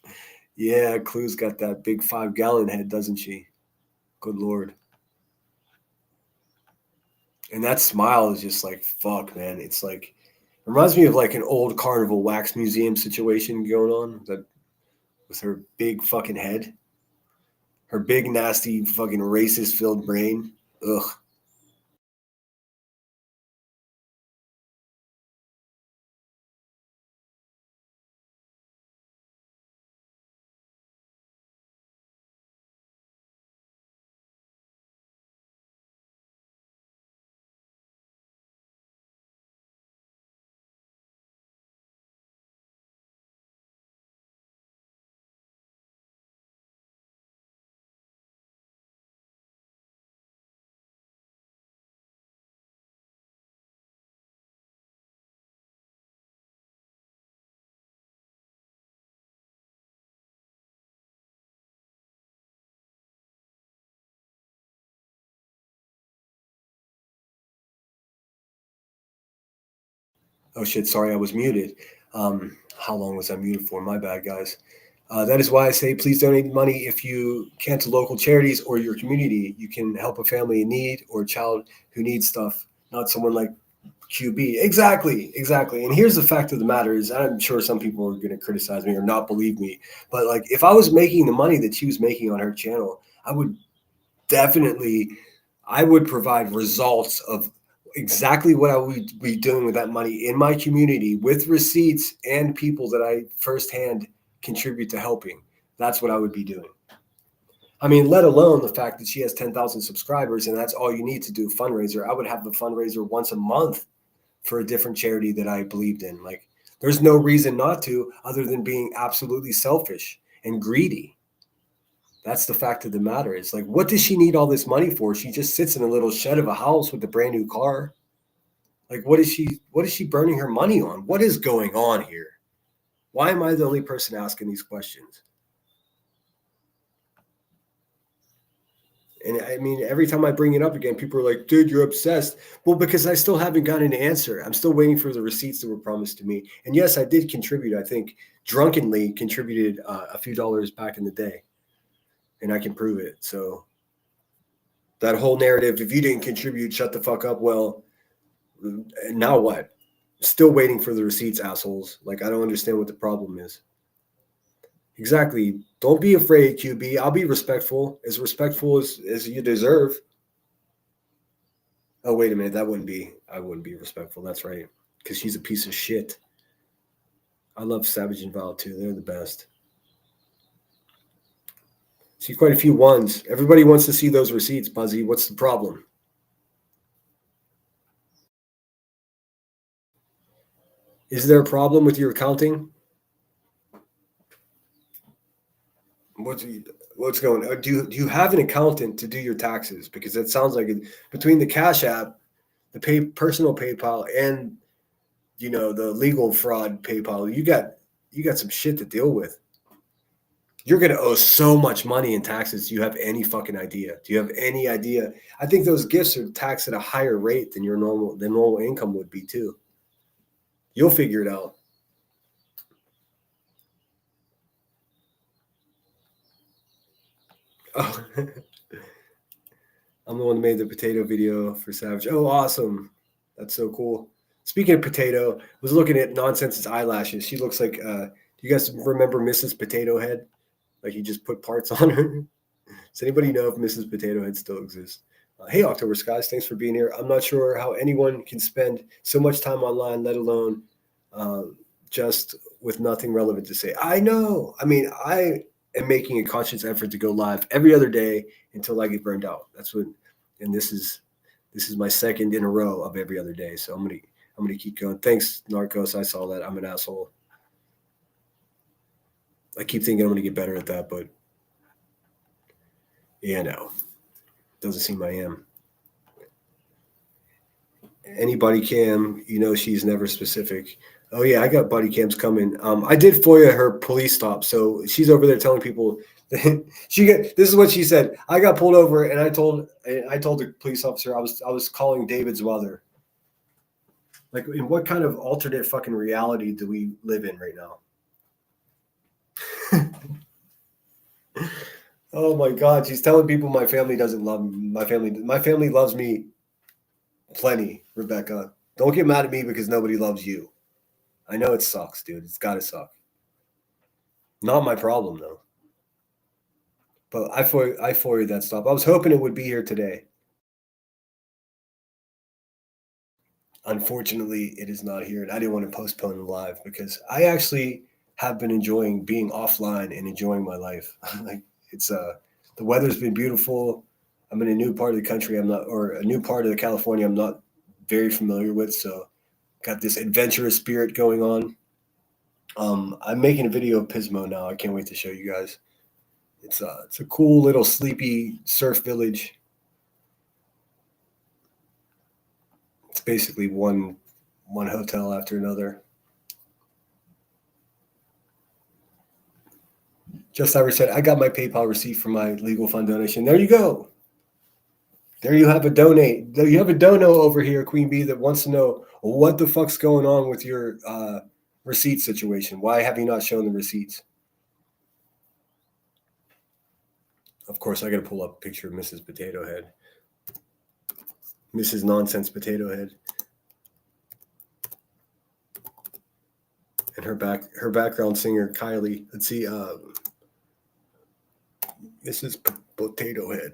Yeah, Clue's got that big 5-gallon head, doesn't she? Good Lord. And that smile is just like, fuck, man. It's like, reminds me of like an old Carnival Wax Museum situation going on with her big fucking head. Her big, nasty, fucking racist-filled brain. Ugh. Oh shit, sorry, I was muted. How long was I muted for? My bad, guys. That is why I say please donate money if you can to local charities or your community. You can help a family in need or a child who needs stuff, not someone like QB. Exactly. And here's the fact of the matter is, I'm sure some people are going to criticize me or not believe me, but like if I was making the money that she was making on her channel, I would provide results of exactly what I would be doing with that money in my community with receipts and people that I firsthand contribute to helping. That's what I would be doing. I mean, let alone the fact that she has 10,000 subscribers and that's all you need to do a fundraiser. I would have the fundraiser once a month for a different charity that I believed in. Like, there's no reason not to other than being absolutely selfish and greedy. That's the fact of the matter. It's like, what does she need all this money for? She just sits in a little shed of a house with a brand new car. Like, what is she burning her money on? What is going on here? Why am I the only person asking these questions? And I mean, every time I bring it up again, people are like, dude, you're obsessed. Well, because I still haven't gotten an answer. I'm still waiting for the receipts that were promised to me. And yes, I did contribute. I think drunkenly contributed a few dollars back in the day. And I can prove it. So that whole narrative, if you didn't contribute, shut the fuck up. Well, now what? Still waiting for the receipts, assholes. Like, I don't understand what the problem is. Exactly. Don't be afraid, QB. I'll be respectful as you deserve. Oh, wait a minute. I wouldn't be respectful. That's right. Because she's a piece of shit. I love Savage and Val too. They're the best. See quite a few ones. Everybody wants to see those receipts, Buzzy. What's the problem? Is there a problem with your accounting? What's going on? Do you have an accountant to do your taxes? Because it sounds like between the Cash App, the personal PayPal, and the legal fraud PayPal, you got some shit to deal with. You're gonna owe so much money in taxes. Do you have any fucking idea? Do you have any idea? I think those gifts are taxed at a higher rate than your normal income would be too. You'll figure it out. Oh, I'm the one that made the potato video for Savage. Oh, awesome. That's so cool. Speaking of potato, I was looking at Nonsense's eyelashes. She looks like, do you guys remember Mrs. Potato Head? Like he just put parts on her. Does anybody know if Mrs. Potato Head still exists? Hey, October Skies, thanks for being here. I'm not sure how anyone can spend so much time online, let alone just with nothing relevant to say. I know. I mean, I am making a conscious effort to go live every other day until I get burned out. That's what, and this is my second in a row of every other day. So I'm gonna keep going. Thanks, Narcos. I saw that. I'm an asshole. I keep thinking I'm gonna get better at that, but yeah, no, doesn't seem I am. Any buddy cam, she's never specific. Oh yeah, I got buddy cams coming. I did FOIA her police stop, so she's over there telling people. This is what she said. I got pulled over, and I told the police officer I was calling David's mother. Like, in what kind of alternate fucking reality do we live in right now? Oh my God, she's telling people my family doesn't love me. My family loves me plenty, Rebecca. Don't get mad at me because nobody loves you. I know it sucks, dude. It's gotta suck. Not my problem though. But I forwarded that stop. I was hoping it would be here today. Unfortunately, it is not here, and I didn't want to postpone the live because I actually have been enjoying being offline and enjoying my life. Like, it's the weather's been beautiful. I'm in a new part of the country a new part of the California I'm not very familiar with, so got this adventurous spirit going on. I'm making a video of Pismo now. I can't wait to show you guys. It's a cool little sleepy surf village. It's basically one hotel after another. Just Iver said, I got my PayPal receipt for my legal fund donation. There you go. There you have a donate. There you have a dono over here, Queen Bee, that wants to know what the fuck's going on with your receipt situation. Why have you not shown the receipts? Of course, I got to pull up a picture of Mrs. Potato Head. Mrs. Nonsense Potato Head. And her background singer, Kylie. Let's see. Mrs. Potato Head.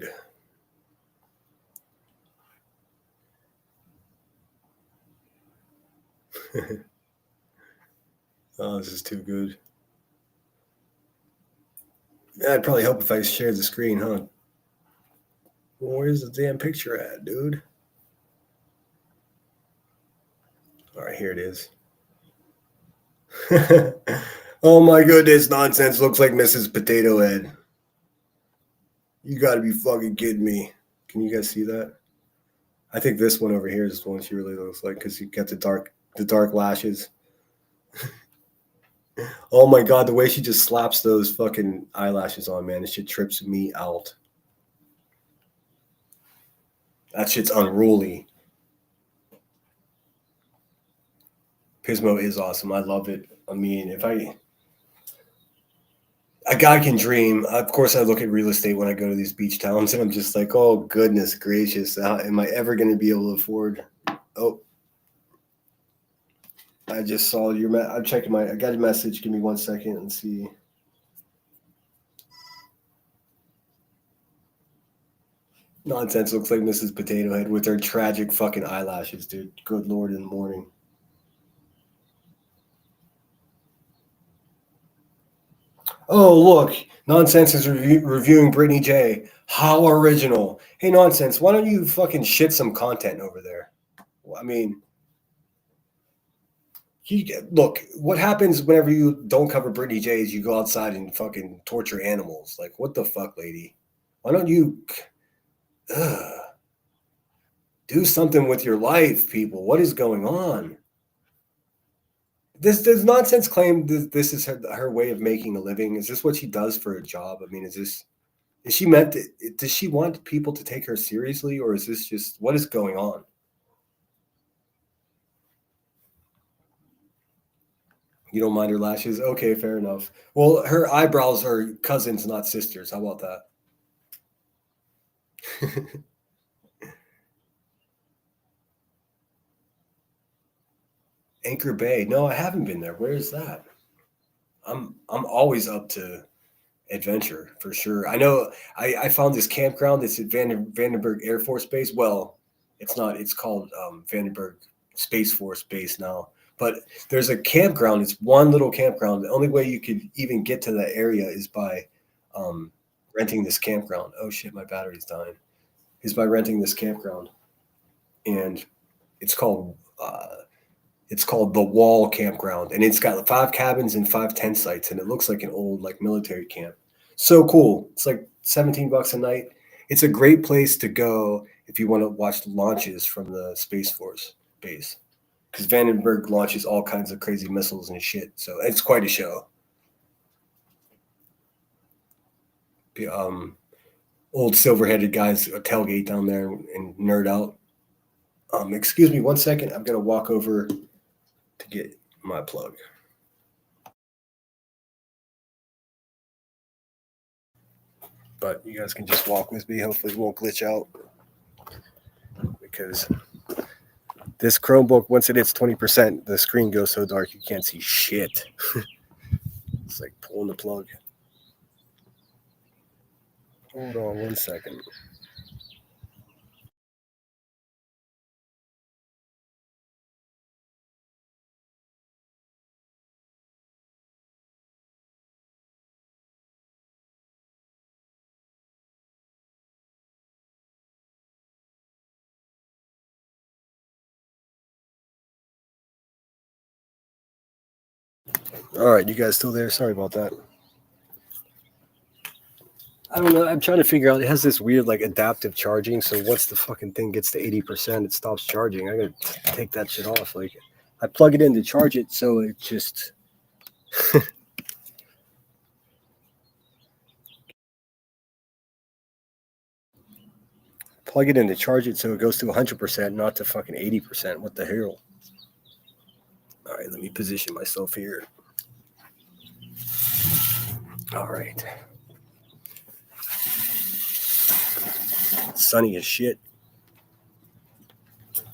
Oh, this is too good. Yeah, I'd probably help if I shared the screen, huh? Well, where's the damn picture at, dude? All right, here it is. Oh my goodness, Nonsense looks like Mrs. Potato Head. You got to be fucking kidding me. Can you guys see that? I think this one over here is the one she really looks like because you got the dark lashes. Oh my God, the way she just slaps those fucking eyelashes on, man, this shit trips me out. That shit's unruly. Pismo is awesome. I love it. I mean, if a guy can dream. Of course, I look at real estate when I go to these beach towns, and I'm just like, oh goodness gracious, am I ever going to be able to afford? Oh, I just saw your. I'm checking I got a message. Give me 1 second and see. Nonsense looks like Mrs. Potato Head with her tragic fucking eyelashes, dude. Good Lord in the morning. Oh, look. Nonsense is reviewing Brittany J. How original. Hey, Nonsense, why don't you fucking shit some content over there? I mean, look, what happens whenever you don't cover Brittany J is you go outside and fucking torture animals. Like, what the fuck, lady? Why don't you do something with your life, people? What is going on? Does Nonsense claim this is her way of making a living? Is this what she does for a job? I mean, is she meant to, does she want people to take her seriously, or is this just what is going on? You don't mind her lashes? Okay, fair enough. Well, her eyebrows are cousins, not sisters. How about that? Anchor Bay. No, I haven't been there. Where is that? I'm always up to adventure for sure. I know I found this campground. It's at Vandenberg Air Force Base. Well, it's not. It's called Vandenberg Space Force Base now. But there's a campground. It's one little campground. The only way you could even get to that area is by renting this campground. Oh shit, my battery's dying. Is by renting this campground, and it's called the Wall Campground, and it's got 5 cabins and 5 tent sites, and it looks like an old like military camp. So cool. It's like $17 a night. It's a great place to go if you want to watch launches from the Space Force base, because Vandenberg launches all kinds of crazy missiles and shit. So it's quite a show. Old silver-headed guys tailgate down there and nerd out. Excuse me 1 second. I'm gonna walk over to get my plug. But you guys can just walk with me. Hopefully it won't glitch out, because this Chromebook, once it hits 20%, the screen goes so dark you can't see shit. It's like pulling the plug. Hold on 1 second. All right, you guys still there? Sorry about that. I don't know. I'm trying to figure out. It has this weird like adaptive charging. So once the fucking thing gets to 80%, it stops charging. I gotta take that shit off. Like, I plug it in to charge it, so it just. Plug it in to charge it, so it goes to 100%, not to fucking 80%. What the hell? All right, let me position myself here. All right. Sunny as shit.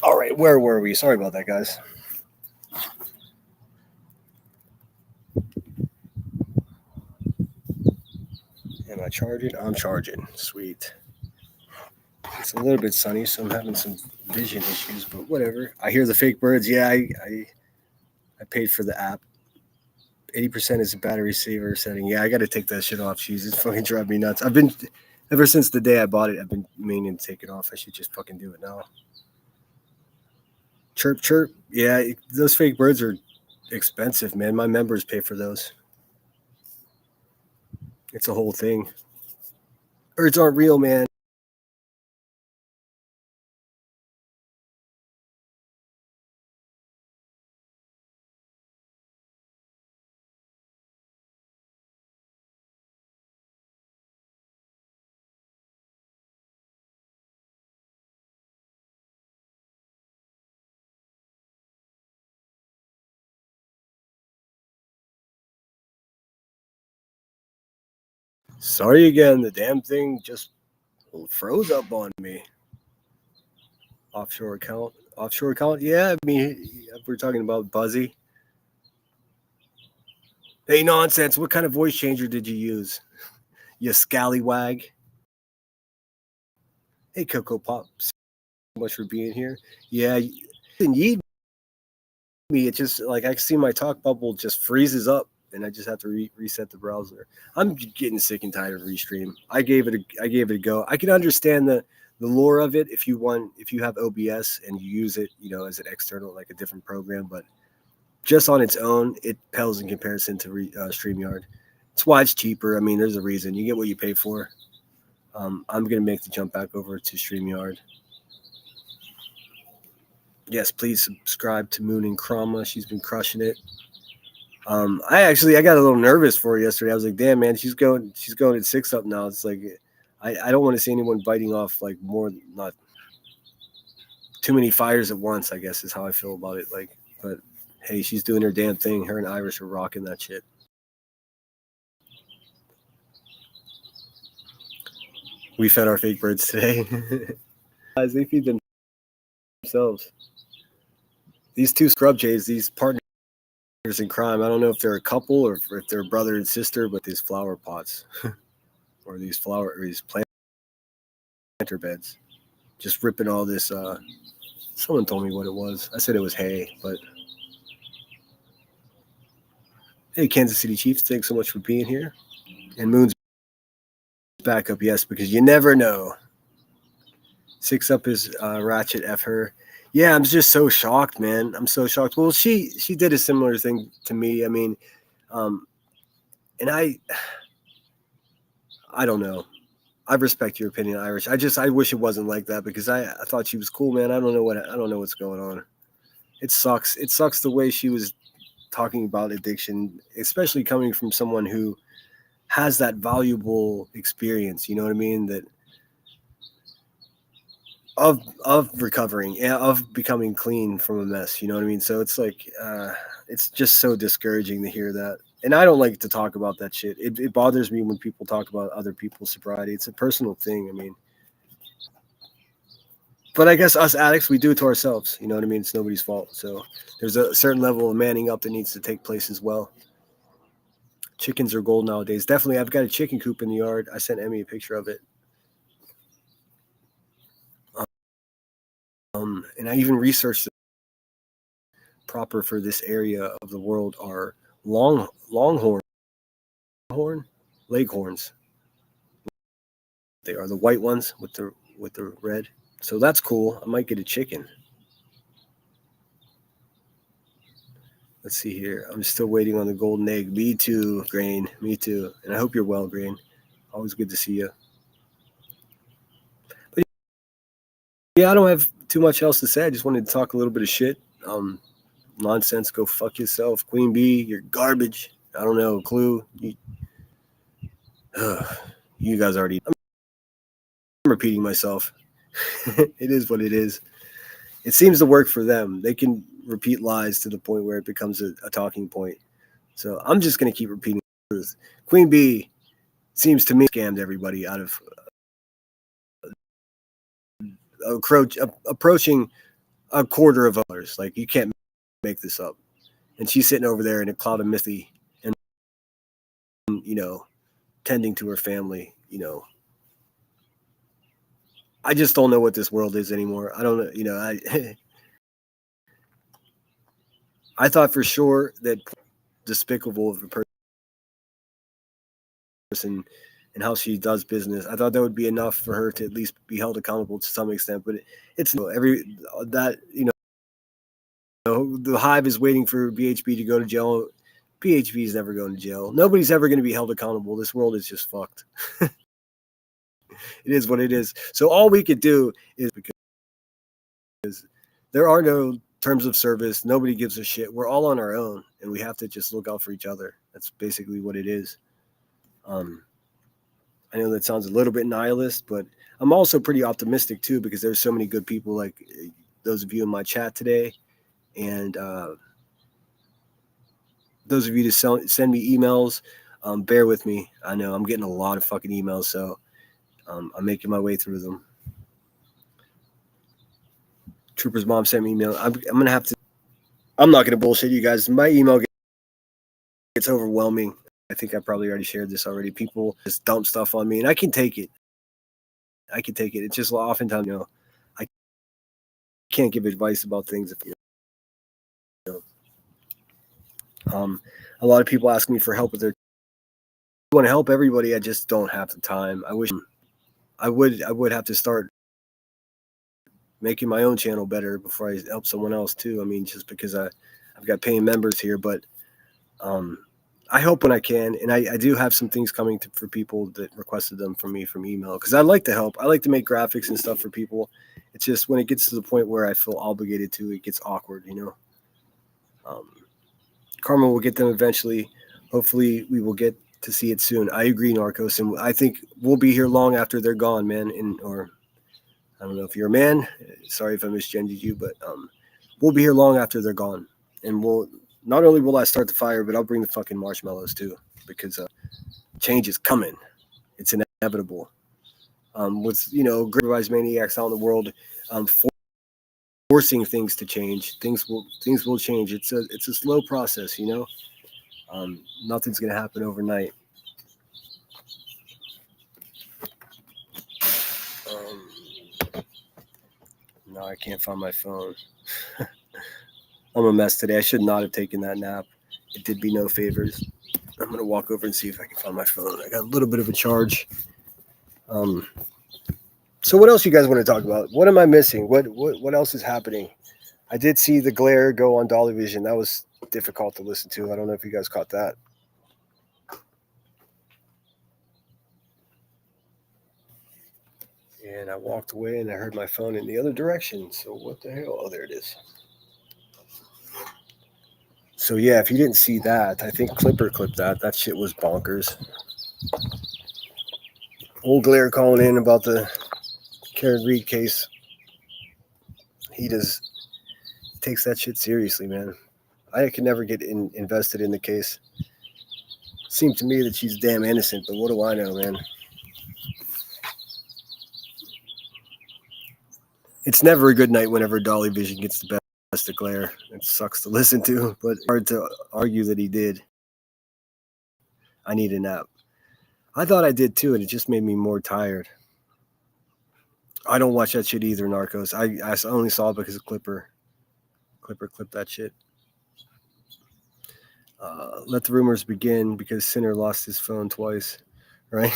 All right, where were we? Sorry about that, guys. Am I charging? I'm charging. Sweet. It's a little bit sunny, so I'm having some vision issues, but whatever. I hear the fake birds. Yeah, I paid for the app. 80% is a battery saver setting. Yeah, I got to take that shit off. Jeez, it's fucking driving me nuts. I've been, ever since the day I bought it, I've been meaning to take it off. I should just fucking do it now. Chirp, chirp. Yeah, those fake birds are expensive, man. My members pay for those. It's a whole thing. Birds aren't real, man. Sorry again. The damn thing just froze up on me. Offshore account. Offshore account. Yeah, I mean, we're talking about Buzzy. Hey, nonsense. What kind of voice changer did you use? You scallywag. Hey, Coco Pop. So much for being here. Yeah, you didn't need me. It just like I see my talk bubble just freezes up, and I just have to reset the browser. I'm getting sick and tired of Restream. I gave it a go. I can understand the lore of it if you have OBS and you use it, as an external, like a different program, but just on its own, it pales in comparison to StreamYard. It's why it's cheaper. I mean, there's a reason. You get what you pay for. I'm going to make the jump back over to StreamYard. Yes, please subscribe to Moon and Krama. She's been crushing it. I got a little nervous for her yesterday. I was like, damn, man, she's going at 6 up now. It's like, I don't want to see anyone biting off like not too many fires at once, I guess is how I feel about it. Like, but hey, she's doing her damn thing. Her and Irish are rocking that shit. We fed our fake birds today. Guys, they feed themselves. These two scrub jays, these partners in crime, I don't know if they're a couple or if they're brother and sister, but these flower pots or these planter beds, just ripping all this. Someone told me what it was. I said it was hay, but hey, Kansas City Chiefs, thanks so much for being here. And Moon's back up, yes, because you never know. 6 up is Ratchet F her. Yeah, I'm just so shocked, man. I'm so shocked. Well, she did a similar thing to me. I mean, and I don't know. I respect your opinion, Irish. I wish it wasn't like that because I thought she was cool, man. I don't know what's going on. It sucks. It sucks the way she was talking about addiction, especially coming from someone who has that valuable experience. You know what I mean? That of recovering, of becoming clean from a mess. You know what I mean? So it's like it's just so discouraging to hear that. And I don't like to talk about that shit. It bothers me when people talk about other people's sobriety. It's a personal thing. I mean, but I guess us addicts, we do it to ourselves. You know what I mean? It's nobody's fault. So there's a certain level of manning up that needs to take place as well. Chickens are gold nowadays. Definitely. I've got a chicken coop in the yard. I sent Emmy a picture of it. And I even researched proper for this area of the world are leghorns. They are the white ones with the red. So that's cool. I might get a chicken. Let's see here. I'm still waiting on the golden egg. Me too, Grain. Me too. And I hope you're well, Grain. Always good to see you. But yeah, I don't have too much else to say. I just wanted to talk a little bit of shit. Nonsense. Go fuck yourself. Queen Bee, you're garbage. I don't know. Clue. You guys already. I'm repeating myself. It is what it is. It seems to work for them. They can repeat lies to the point where it becomes a talking point. So I'm just going to keep repeating the truth. Queen Bee seems to me scammed everybody out of approaching $250. Like, you can't make this up. And she's sitting over there in a cloud of Mithy and, tending to her family, I just don't know what this world is anymore. I don't know, I thought for sure that despicable of a person and how she does business, I thought that would be enough for her to at least be held accountable to some extent. But it's the Hive is waiting for BHB to go to jail. BHB is never going to jail. Nobody's ever going to be held accountable. This world is just fucked. It is what it is. So all we could do is, because there are no terms of service, nobody gives a shit. We're all on our own, and we have to just look out for each other. That's basically what it is. I know that sounds a little bit nihilist, but I'm also pretty optimistic too, because there's so many good people like those of you in my chat today, and those of you to send me emails. Bear with me. I know I'm getting a lot of fucking emails, so I'm making my way through them. Trooper's mom sent me an email. I'm gonna have to. I'm not gonna bullshit you guys. My email gets overwhelming. I think I probably already shared this already. People just dump stuff on me, and I can take it. It's just oftentimes, I can't give advice about things if a lot of people ask me for help with their. I want to help everybody. I just don't have the time. I wish I would have to start making my own channel better before I help someone else too. I mean, just because I've got paying members here, but I help when I can, and I do have some things coming for people that requested them from me from email, because I like to help. I like to make graphics and stuff for people. It's just when it gets to the point where I feel obligated to, it gets awkward, Karma will get them eventually. Hopefully we will get to see it soon. I agree, Narcos, and I think we'll be here long after they're gone, man. Or I don't know if you're a man. Sorry if I misgendered you, but we'll be here long after they're gone, and not only will I start the fire, but I'll bring the fucking marshmallows too, because change is coming. It's inevitable. With great maniacs out in the world, forcing things to change, things will change. It's a slow process, Nothing's gonna happen overnight. No, I can't find my phone. I'm a mess today. I should not have taken that nap. It did me no favors. I'm going to walk over and see if I can find my phone. I got a little bit of a charge. So what else you guys want to talk about? What am I missing? What else is happening? I did see the glare go on Dolly Vision. That was difficult to listen to. I don't know if you guys caught that. And I walked away and I heard my phone in the other direction. So what the hell? Oh, there it is. So yeah, if you didn't see that, I think Clipper clipped that. That shit was bonkers. Old Glare calling in about the Karen Reed case. He takes that shit seriously, man. I could never get invested in the case. Seemed to me that she's damn innocent, but what do I know, man? It's never a good night whenever Dolly Vision gets the best of Glare. It sucks to listen to, but hard to argue that he did. I need a nap. I thought I did too, and it just made me more tired. I don't watch that shit either, Narcos. I only saw it because of Clipper. Clipper clipped that shit. Let the rumors begin because Sinner lost his phone twice, right?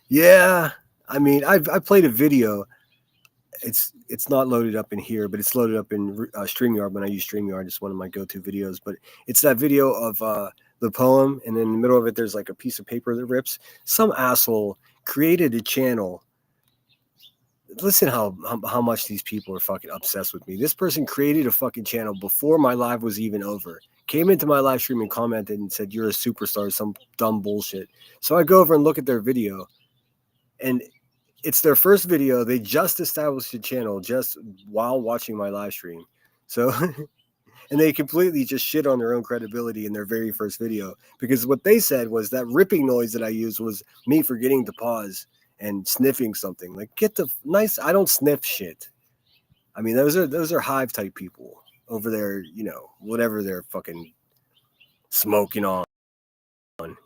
Yeah, I mean, I played a video. It's not loaded up in here, but it's loaded up in StreamYard when I use StreamYard. It's one of my go-to videos. But it's that video of the poem, and in the middle of it, there's like a piece of paper that rips. Some asshole created a channel. Listen how much these people are fucking obsessed with me. This person created a fucking channel before my live was even over. Came into my live stream and commented and said, "You're a superstar," some dumb bullshit. So I go over and look at their video, and it's their first video. They just established a channel just while watching my live stream. So, and they completely just shit on their own credibility in their very first video, because what they said was that ripping noise that I used was me forgetting to pause and sniffing something. Like, get the nice. I don't sniff shit. I mean, those are hive type people over there, whatever they're fucking smoking on.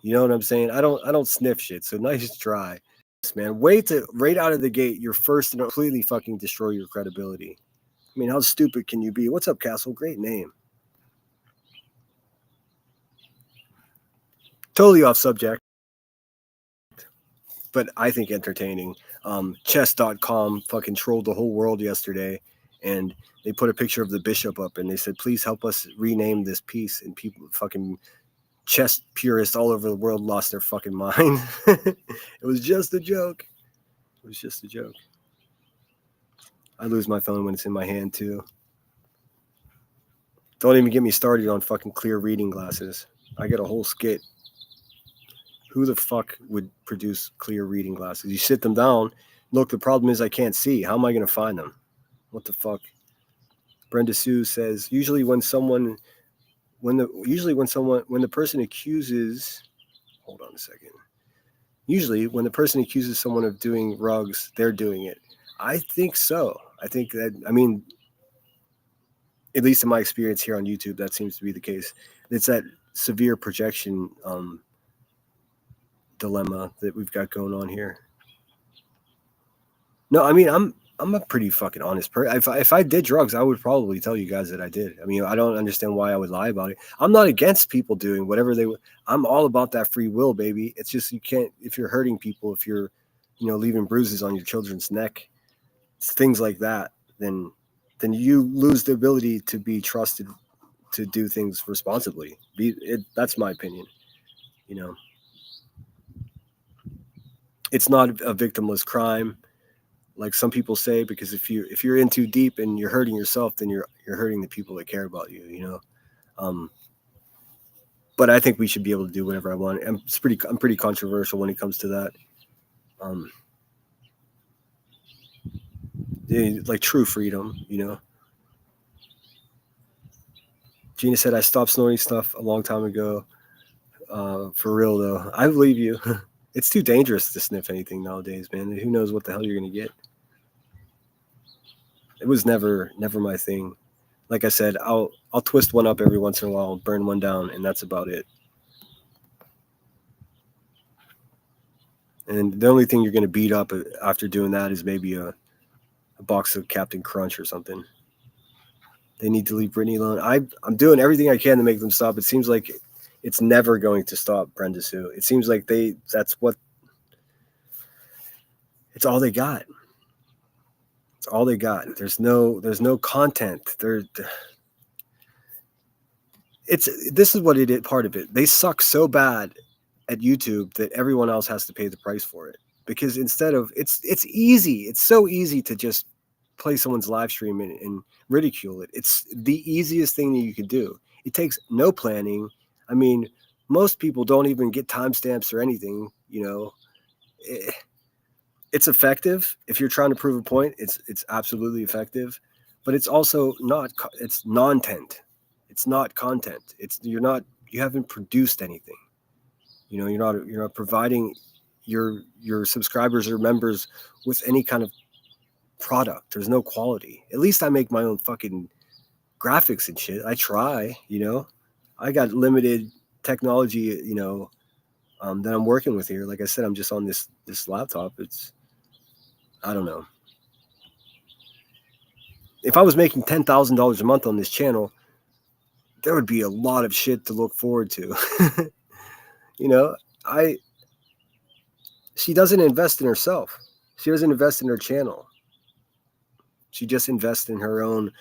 You know what I'm saying? I don't sniff shit. So nice try. Man, right out of the gate, you're first and completely fucking destroy your credibility. I mean, how stupid can you be? What's up, Castle? Great name. Totally off subject, but I think entertaining. Chess.com fucking trolled the whole world yesterday, and they put a picture of the bishop up, and they said, "Please help us rename this piece." And people fucking chess purists all over the world lost their fucking mind. It was just a joke. It was just a joke. I lose my phone when it's in my hand too. Don't even get me started on fucking clear reading glasses. I get a whole skit. Who the fuck would produce clear reading glasses? You sit them down. Look, the problem is I can't see. How am I going to find them? What the fuck? Brenda Sue says, usually when someone when the person accuses, hold on a second. Usually when the person accuses someone of doing rugs, they're doing it. I think so. I think that, I mean, at least in my experience here on YouTube, that seems to be the case. It's that severe projection dilemma that we've got going on here. No, I mean, I'm a pretty fucking honest person. If I did drugs, I would probably tell you guys that I did. I mean, I don't understand why I would lie about it. I'm not against people doing whatever they would. I'm all about that free will, baby. It's just, you can't, if you're hurting people, if you're, leaving bruises on your children's neck, things like that, then you lose the ability to be trusted to do things responsibly. That's my opinion. It's not a victimless crime, like some people say, because if you're in too deep and you're hurting yourself, then you're hurting the people that care about you. But I think we should be able to do whatever I want. I'm pretty controversial when it comes to that. Like true freedom, Gina said, I stopped snorting stuff a long time ago. For real though, I believe you. It's too dangerous to sniff anything nowadays, man. Who knows what the hell you're gonna get? It was never my thing. Like I said, I'll twist one up every once in a while, burn one down, and that's about it. And the only thing you're gonna beat up after doing that is maybe a box of Captain Crunch or something. They need to leave Brittany alone. I'm doing everything I can to make them stop. It seems like it's never going to stop, Brenda Sue. It seems like it's all they got. It's all they got. There's no content. This is what it is, part of it. They suck so bad at YouTube that everyone else has to pay the price for it. Because instead of, it's easy. It's so easy to just play someone's live stream and ridicule it. It's the easiest thing that you can do. It takes no planning. I mean, most people don't even get timestamps or anything, It's effective. If you're trying to prove a point, it's absolutely effective, but it's also it's non-tent. It's not content. You haven't produced anything. You're not providing your subscribers or members with any kind of product. There's no quality. At least I make my own fucking graphics and shit. I try, I got limited technology, that I'm working with here. Like I said, I'm just on this laptop. I don't know. If I was making $10,000 a month on this channel, there would be a lot of shit to look forward to. She doesn't invest in herself. She doesn't invest in her channel. She just invests in her own.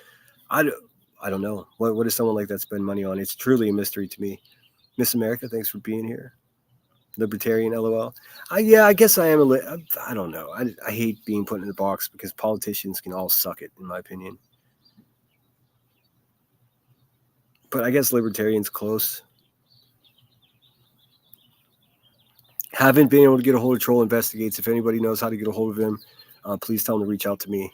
I don't know. What does someone like that spend money on? It's truly a mystery to me. Miss America, thanks for being here. Libertarian, LOL. I guess I am I don't know. I hate being put in a box because politicians can all suck it, in my opinion. But I guess libertarian's close. Haven't been able to get a hold of Troll Investigates. If anybody knows how to get a hold of him, please tell him to reach out to me.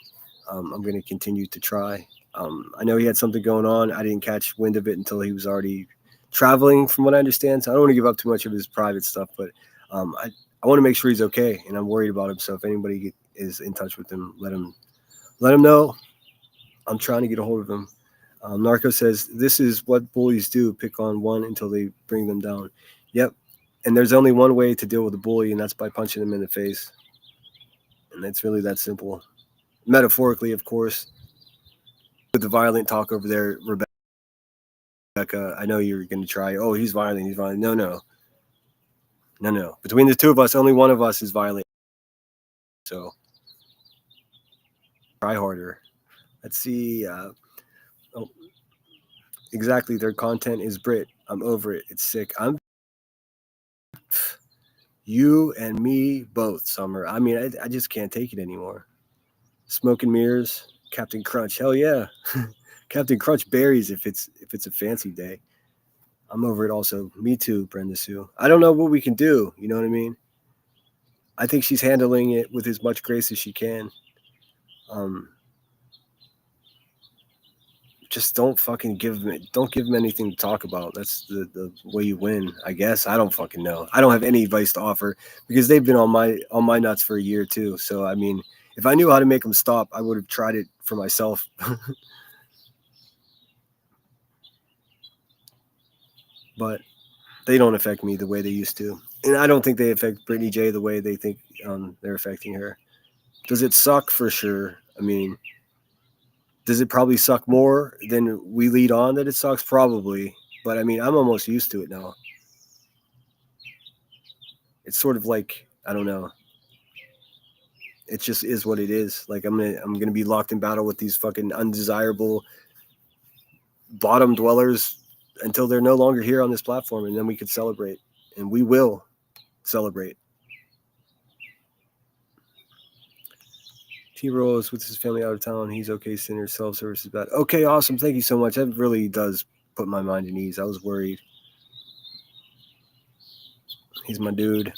I'm going to continue to try. I know he had something going on. I didn't catch wind of it until he was already traveling, from what I understand. So I don't want to give up too much of his private stuff, but I want to make sure he's okay, and I'm worried about him. So if anybody is in touch with him, let him know. I'm trying to get a hold of him. Narco says, this is what bullies do, pick on one until they bring them down. Yep. And there's only one way to deal with a bully, and that's by punching them in the face. And it's really that simple. Metaphorically, of course. With the violent talk over there, Rebecca, I know you're going to try. Oh, he's violent. No. Between the two of us, only one of us is violent. So try harder. Let's see. Exactly. Their content is Brit. I'm over it. It's sick. You and me both, Summer. I mean, I just can't take it anymore. Smoke and mirrors, Captain Crunch. Hell yeah. Captain Crunch berries if it's a fancy day. I'm over it also. Me too, Brenda Sue. I don't know what we can do. You know what I mean? I think she's handling it with as much grace as she can. just don't fucking give them anything to talk about. That's the way you win, I guess. I don't fucking know. I don't have any advice to offer because they've been on my nuts for a year too. So I mean, if I knew how to make them stop, I would have tried it for myself. But they don't affect me the way they used to, and I don't think they affect Brittany J the way they think they're affecting her. Does it suck? For sure. I mean, does it probably suck more than we lead on that it sucks? Probably. But I mean, I'm almost used to it now. It's sort of like, I don't know. It just is what it is. Like I'm gonna be locked in battle with these fucking undesirable bottom dwellers until they're no longer here on this platform, and then we could celebrate. And we will celebrate. T-Rose with his family out of town. He's okay. Center self-service is bad. Okay, awesome. Thank you so much. That really does put my mind at ease. I was worried. He's my dude.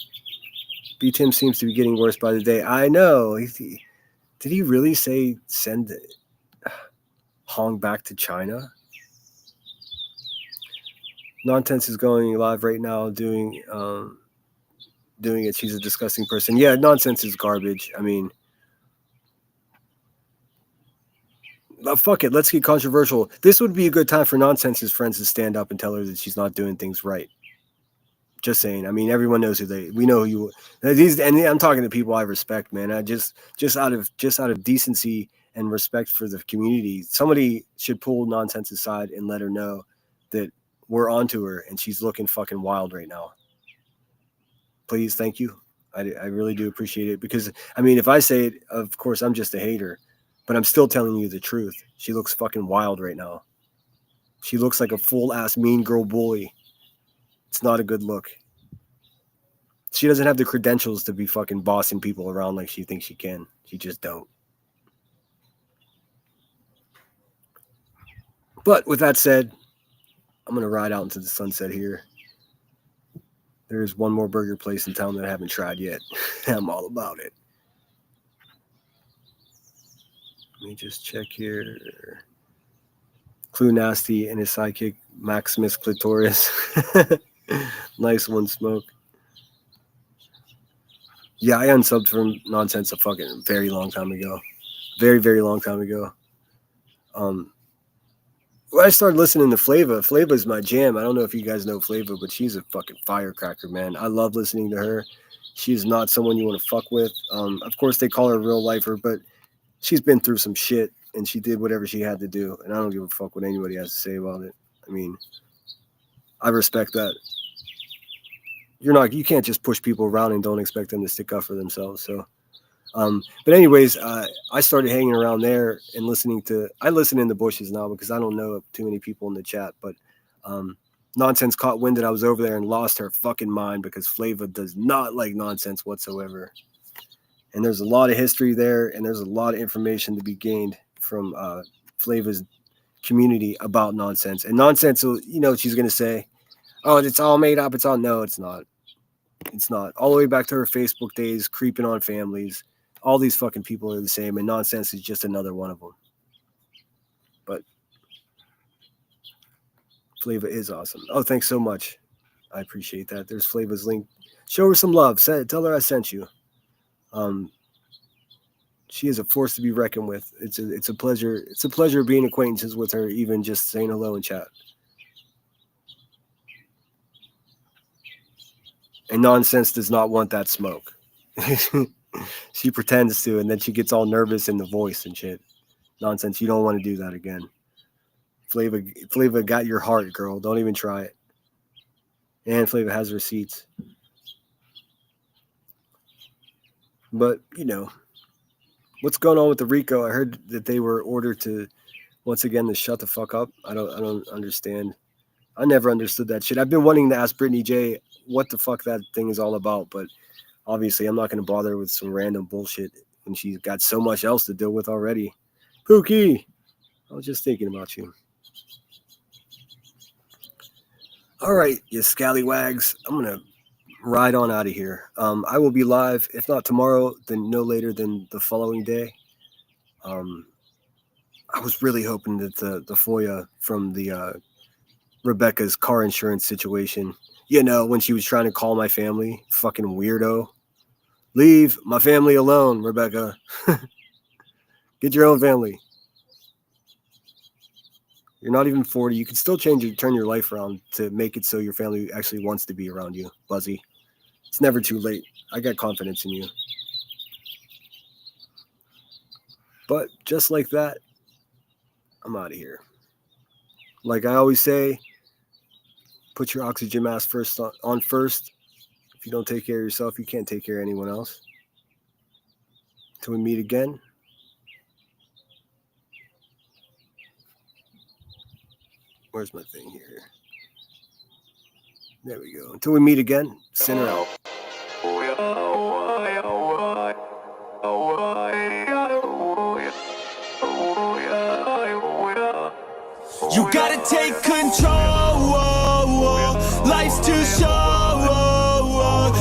B. Tim seems to be getting worse by the day. I know. Did he really say send Hong back to China? Nonsense is going live right now doing it. She's a disgusting person. Yeah, Nonsense is garbage. I mean, fuck it. Let's get controversial. This would be a good time for Nonsense's friends to stand up and tell her that she's not doing things right. Just saying. I mean, everyone knows we know who you. These, and I'm talking to people I respect, man. I just out of decency and respect for the community, somebody should pull Nonsense aside and let her know that we're onto her and she's looking fucking wild right now. Please, thank you. I really do appreciate it because I mean, if I say it, of course, I'm just a hater. But I'm still telling you the truth. She looks fucking wild right now. She looks like a full-ass mean girl bully. It's not a good look. She doesn't have the credentials to be fucking bossing people around like she thinks she can. She just don't. But with that said, I'm going to ride out into the sunset here. There's one more burger place in town that I haven't tried yet. I'm all about it. Let me just check here. Clue Nasty and his sidekick, Maximus Clitoris. Nice one, Smoke. Yeah, I unsubbed from Nonsense a fucking very long time ago. Very, very long time ago. When I started listening to Flava, Flava's my jam. I don't know if you guys know Flava, but she's a fucking firecracker, man. I love listening to her. She's not someone you want to fuck with. Of course, they call her a real lifer, but she's been through some shit and she did whatever she had to do. And I don't give a fuck what anybody has to say about it. I mean, I respect that. You can't just push people around and don't expect them to stick up for themselves. So, but anyways, I started hanging around there and I listen in the bushes now because I don't know too many people in the chat, but, Nonsense caught wind that I was over there and lost her fucking mind because Flava does not like Nonsense whatsoever. And there's a lot of history there, and there's a lot of information to be gained from Flava's community about Nonsense. And Nonsense, she's going to say, oh, it's all made up. No, it's not. It's not. All the way back to her Facebook days, creeping on families. All these fucking people are the same, and Nonsense is just another one of them. But Flava is awesome. Oh, thanks so much. I appreciate that. There's Flava's link. Show her some love. Tell her I sent you. She is a force to be reckoned with. It's a pleasure. It's a pleasure being acquaintances with her, even just saying hello in chat. And Nonsense does not want that smoke. She pretends to, and then she gets all nervous in the voice and shit. Nonsense, you don't want to do that again. Flava got your heart, girl. Don't even try it. And Flava has receipts. But, what's going on with the RICO? I heard that they were ordered to, once again, to shut the fuck up. I don't understand. I never understood that shit. I've been wanting to ask Brittany J what the fuck that thing is all about, but obviously I'm not going to bother with some random bullshit when she's got so much else to deal with already. Pookie, I was just thinking about you. All right, you scallywags. I'm going to ride on out of here. I will be live, if not tomorrow, then no later than the following day. I was really hoping that the FOIA from the Rebecca's car insurance situation, you know, when she was trying to call my family, fucking weirdo. Leave my family alone, Rebecca. Get your own family. You're not even 40. You can still turn your life around to make it so your family actually wants to be around you, Buzzy. It's never too late. I got confidence in you. But just like that, I'm out of here. Like I always say, put your oxygen mask on first. If you don't take care of yourself, you can't take care of anyone else. Till we meet again. Where's my thing here? There we go. Until we meet again, send her out. You gotta take control. Life's too short.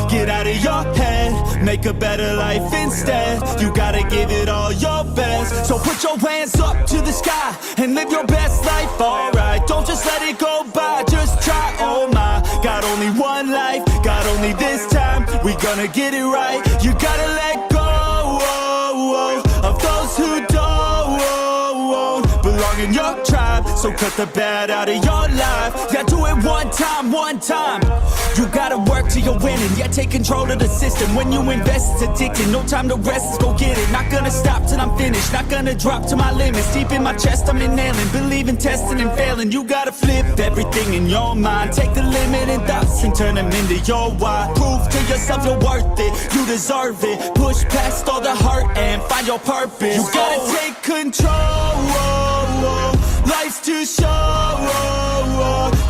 Get out of your head, make a better life instead. You gotta give it all your best. So put your hands up to the sky and live your best life, alright. Don't just let it go by, just try, oh my. Got only one life, got only this time. We gonna get it right. You gotta let go of those who don't belong in your tribe. So cut the bad out of your life. Yeah, do it one time. You gotta work till you're winning. Yeah, take control of the system. When you invest, it's addicting. No time to rest, let's go get it. Not gonna stop till I'm finished. Not gonna drop to my limits. Deep in my chest, I'm inhaling. Believe in testing and failing. You gotta flip everything in your mind. Take the limiting thoughts and turn them into your why. Prove to yourself you're worth it. You deserve it. Push past all the hurt and find your purpose. You gotta take control. Life's too short.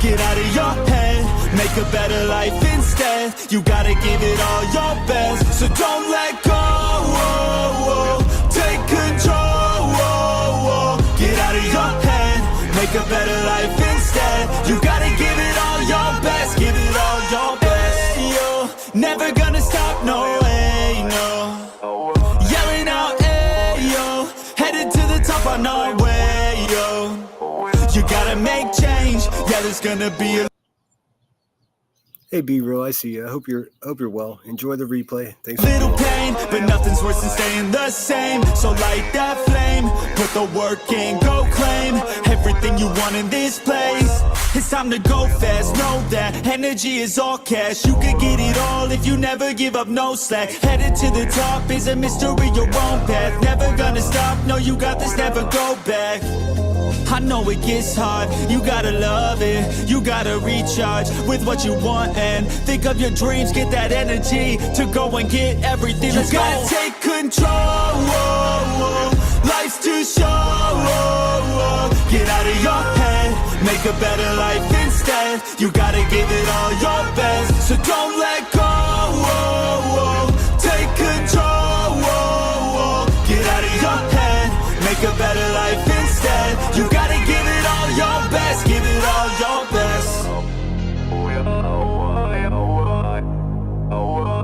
Get out of your head, make a better life instead. You gotta give it all your best. So don't let go. Take control. Get out of your head, make a better life instead. You gotta give it all your best. Give it all your best. Yo, never gonna stop, no way, no. Yelling out, hey, yo. Headed to the top on our way, yo. You gotta make change. Yeah, there's gonna be a Hey B-Roll, I see you. I hope you're well. Enjoy the replay. Thanks. little pain, but nothing's worse than staying the same. So light that flame, put the work in, go claim everything you want in this place. It's time to go fast, know that energy is all cash. You could get it all if you never give up, no slack. Headed to the top is a mystery, your own path. Never gonna stop, no, you got this, never go back. I know it gets hard, you gotta love it. You gotta recharge with what you want and think of your dreams. Get that energy to go and get everything. Let's go. You gotta take control. Life's too short. Get out of your head, make a better life instead. You gotta give it all your best. So don't let go. Take control. Get out of your head, make a better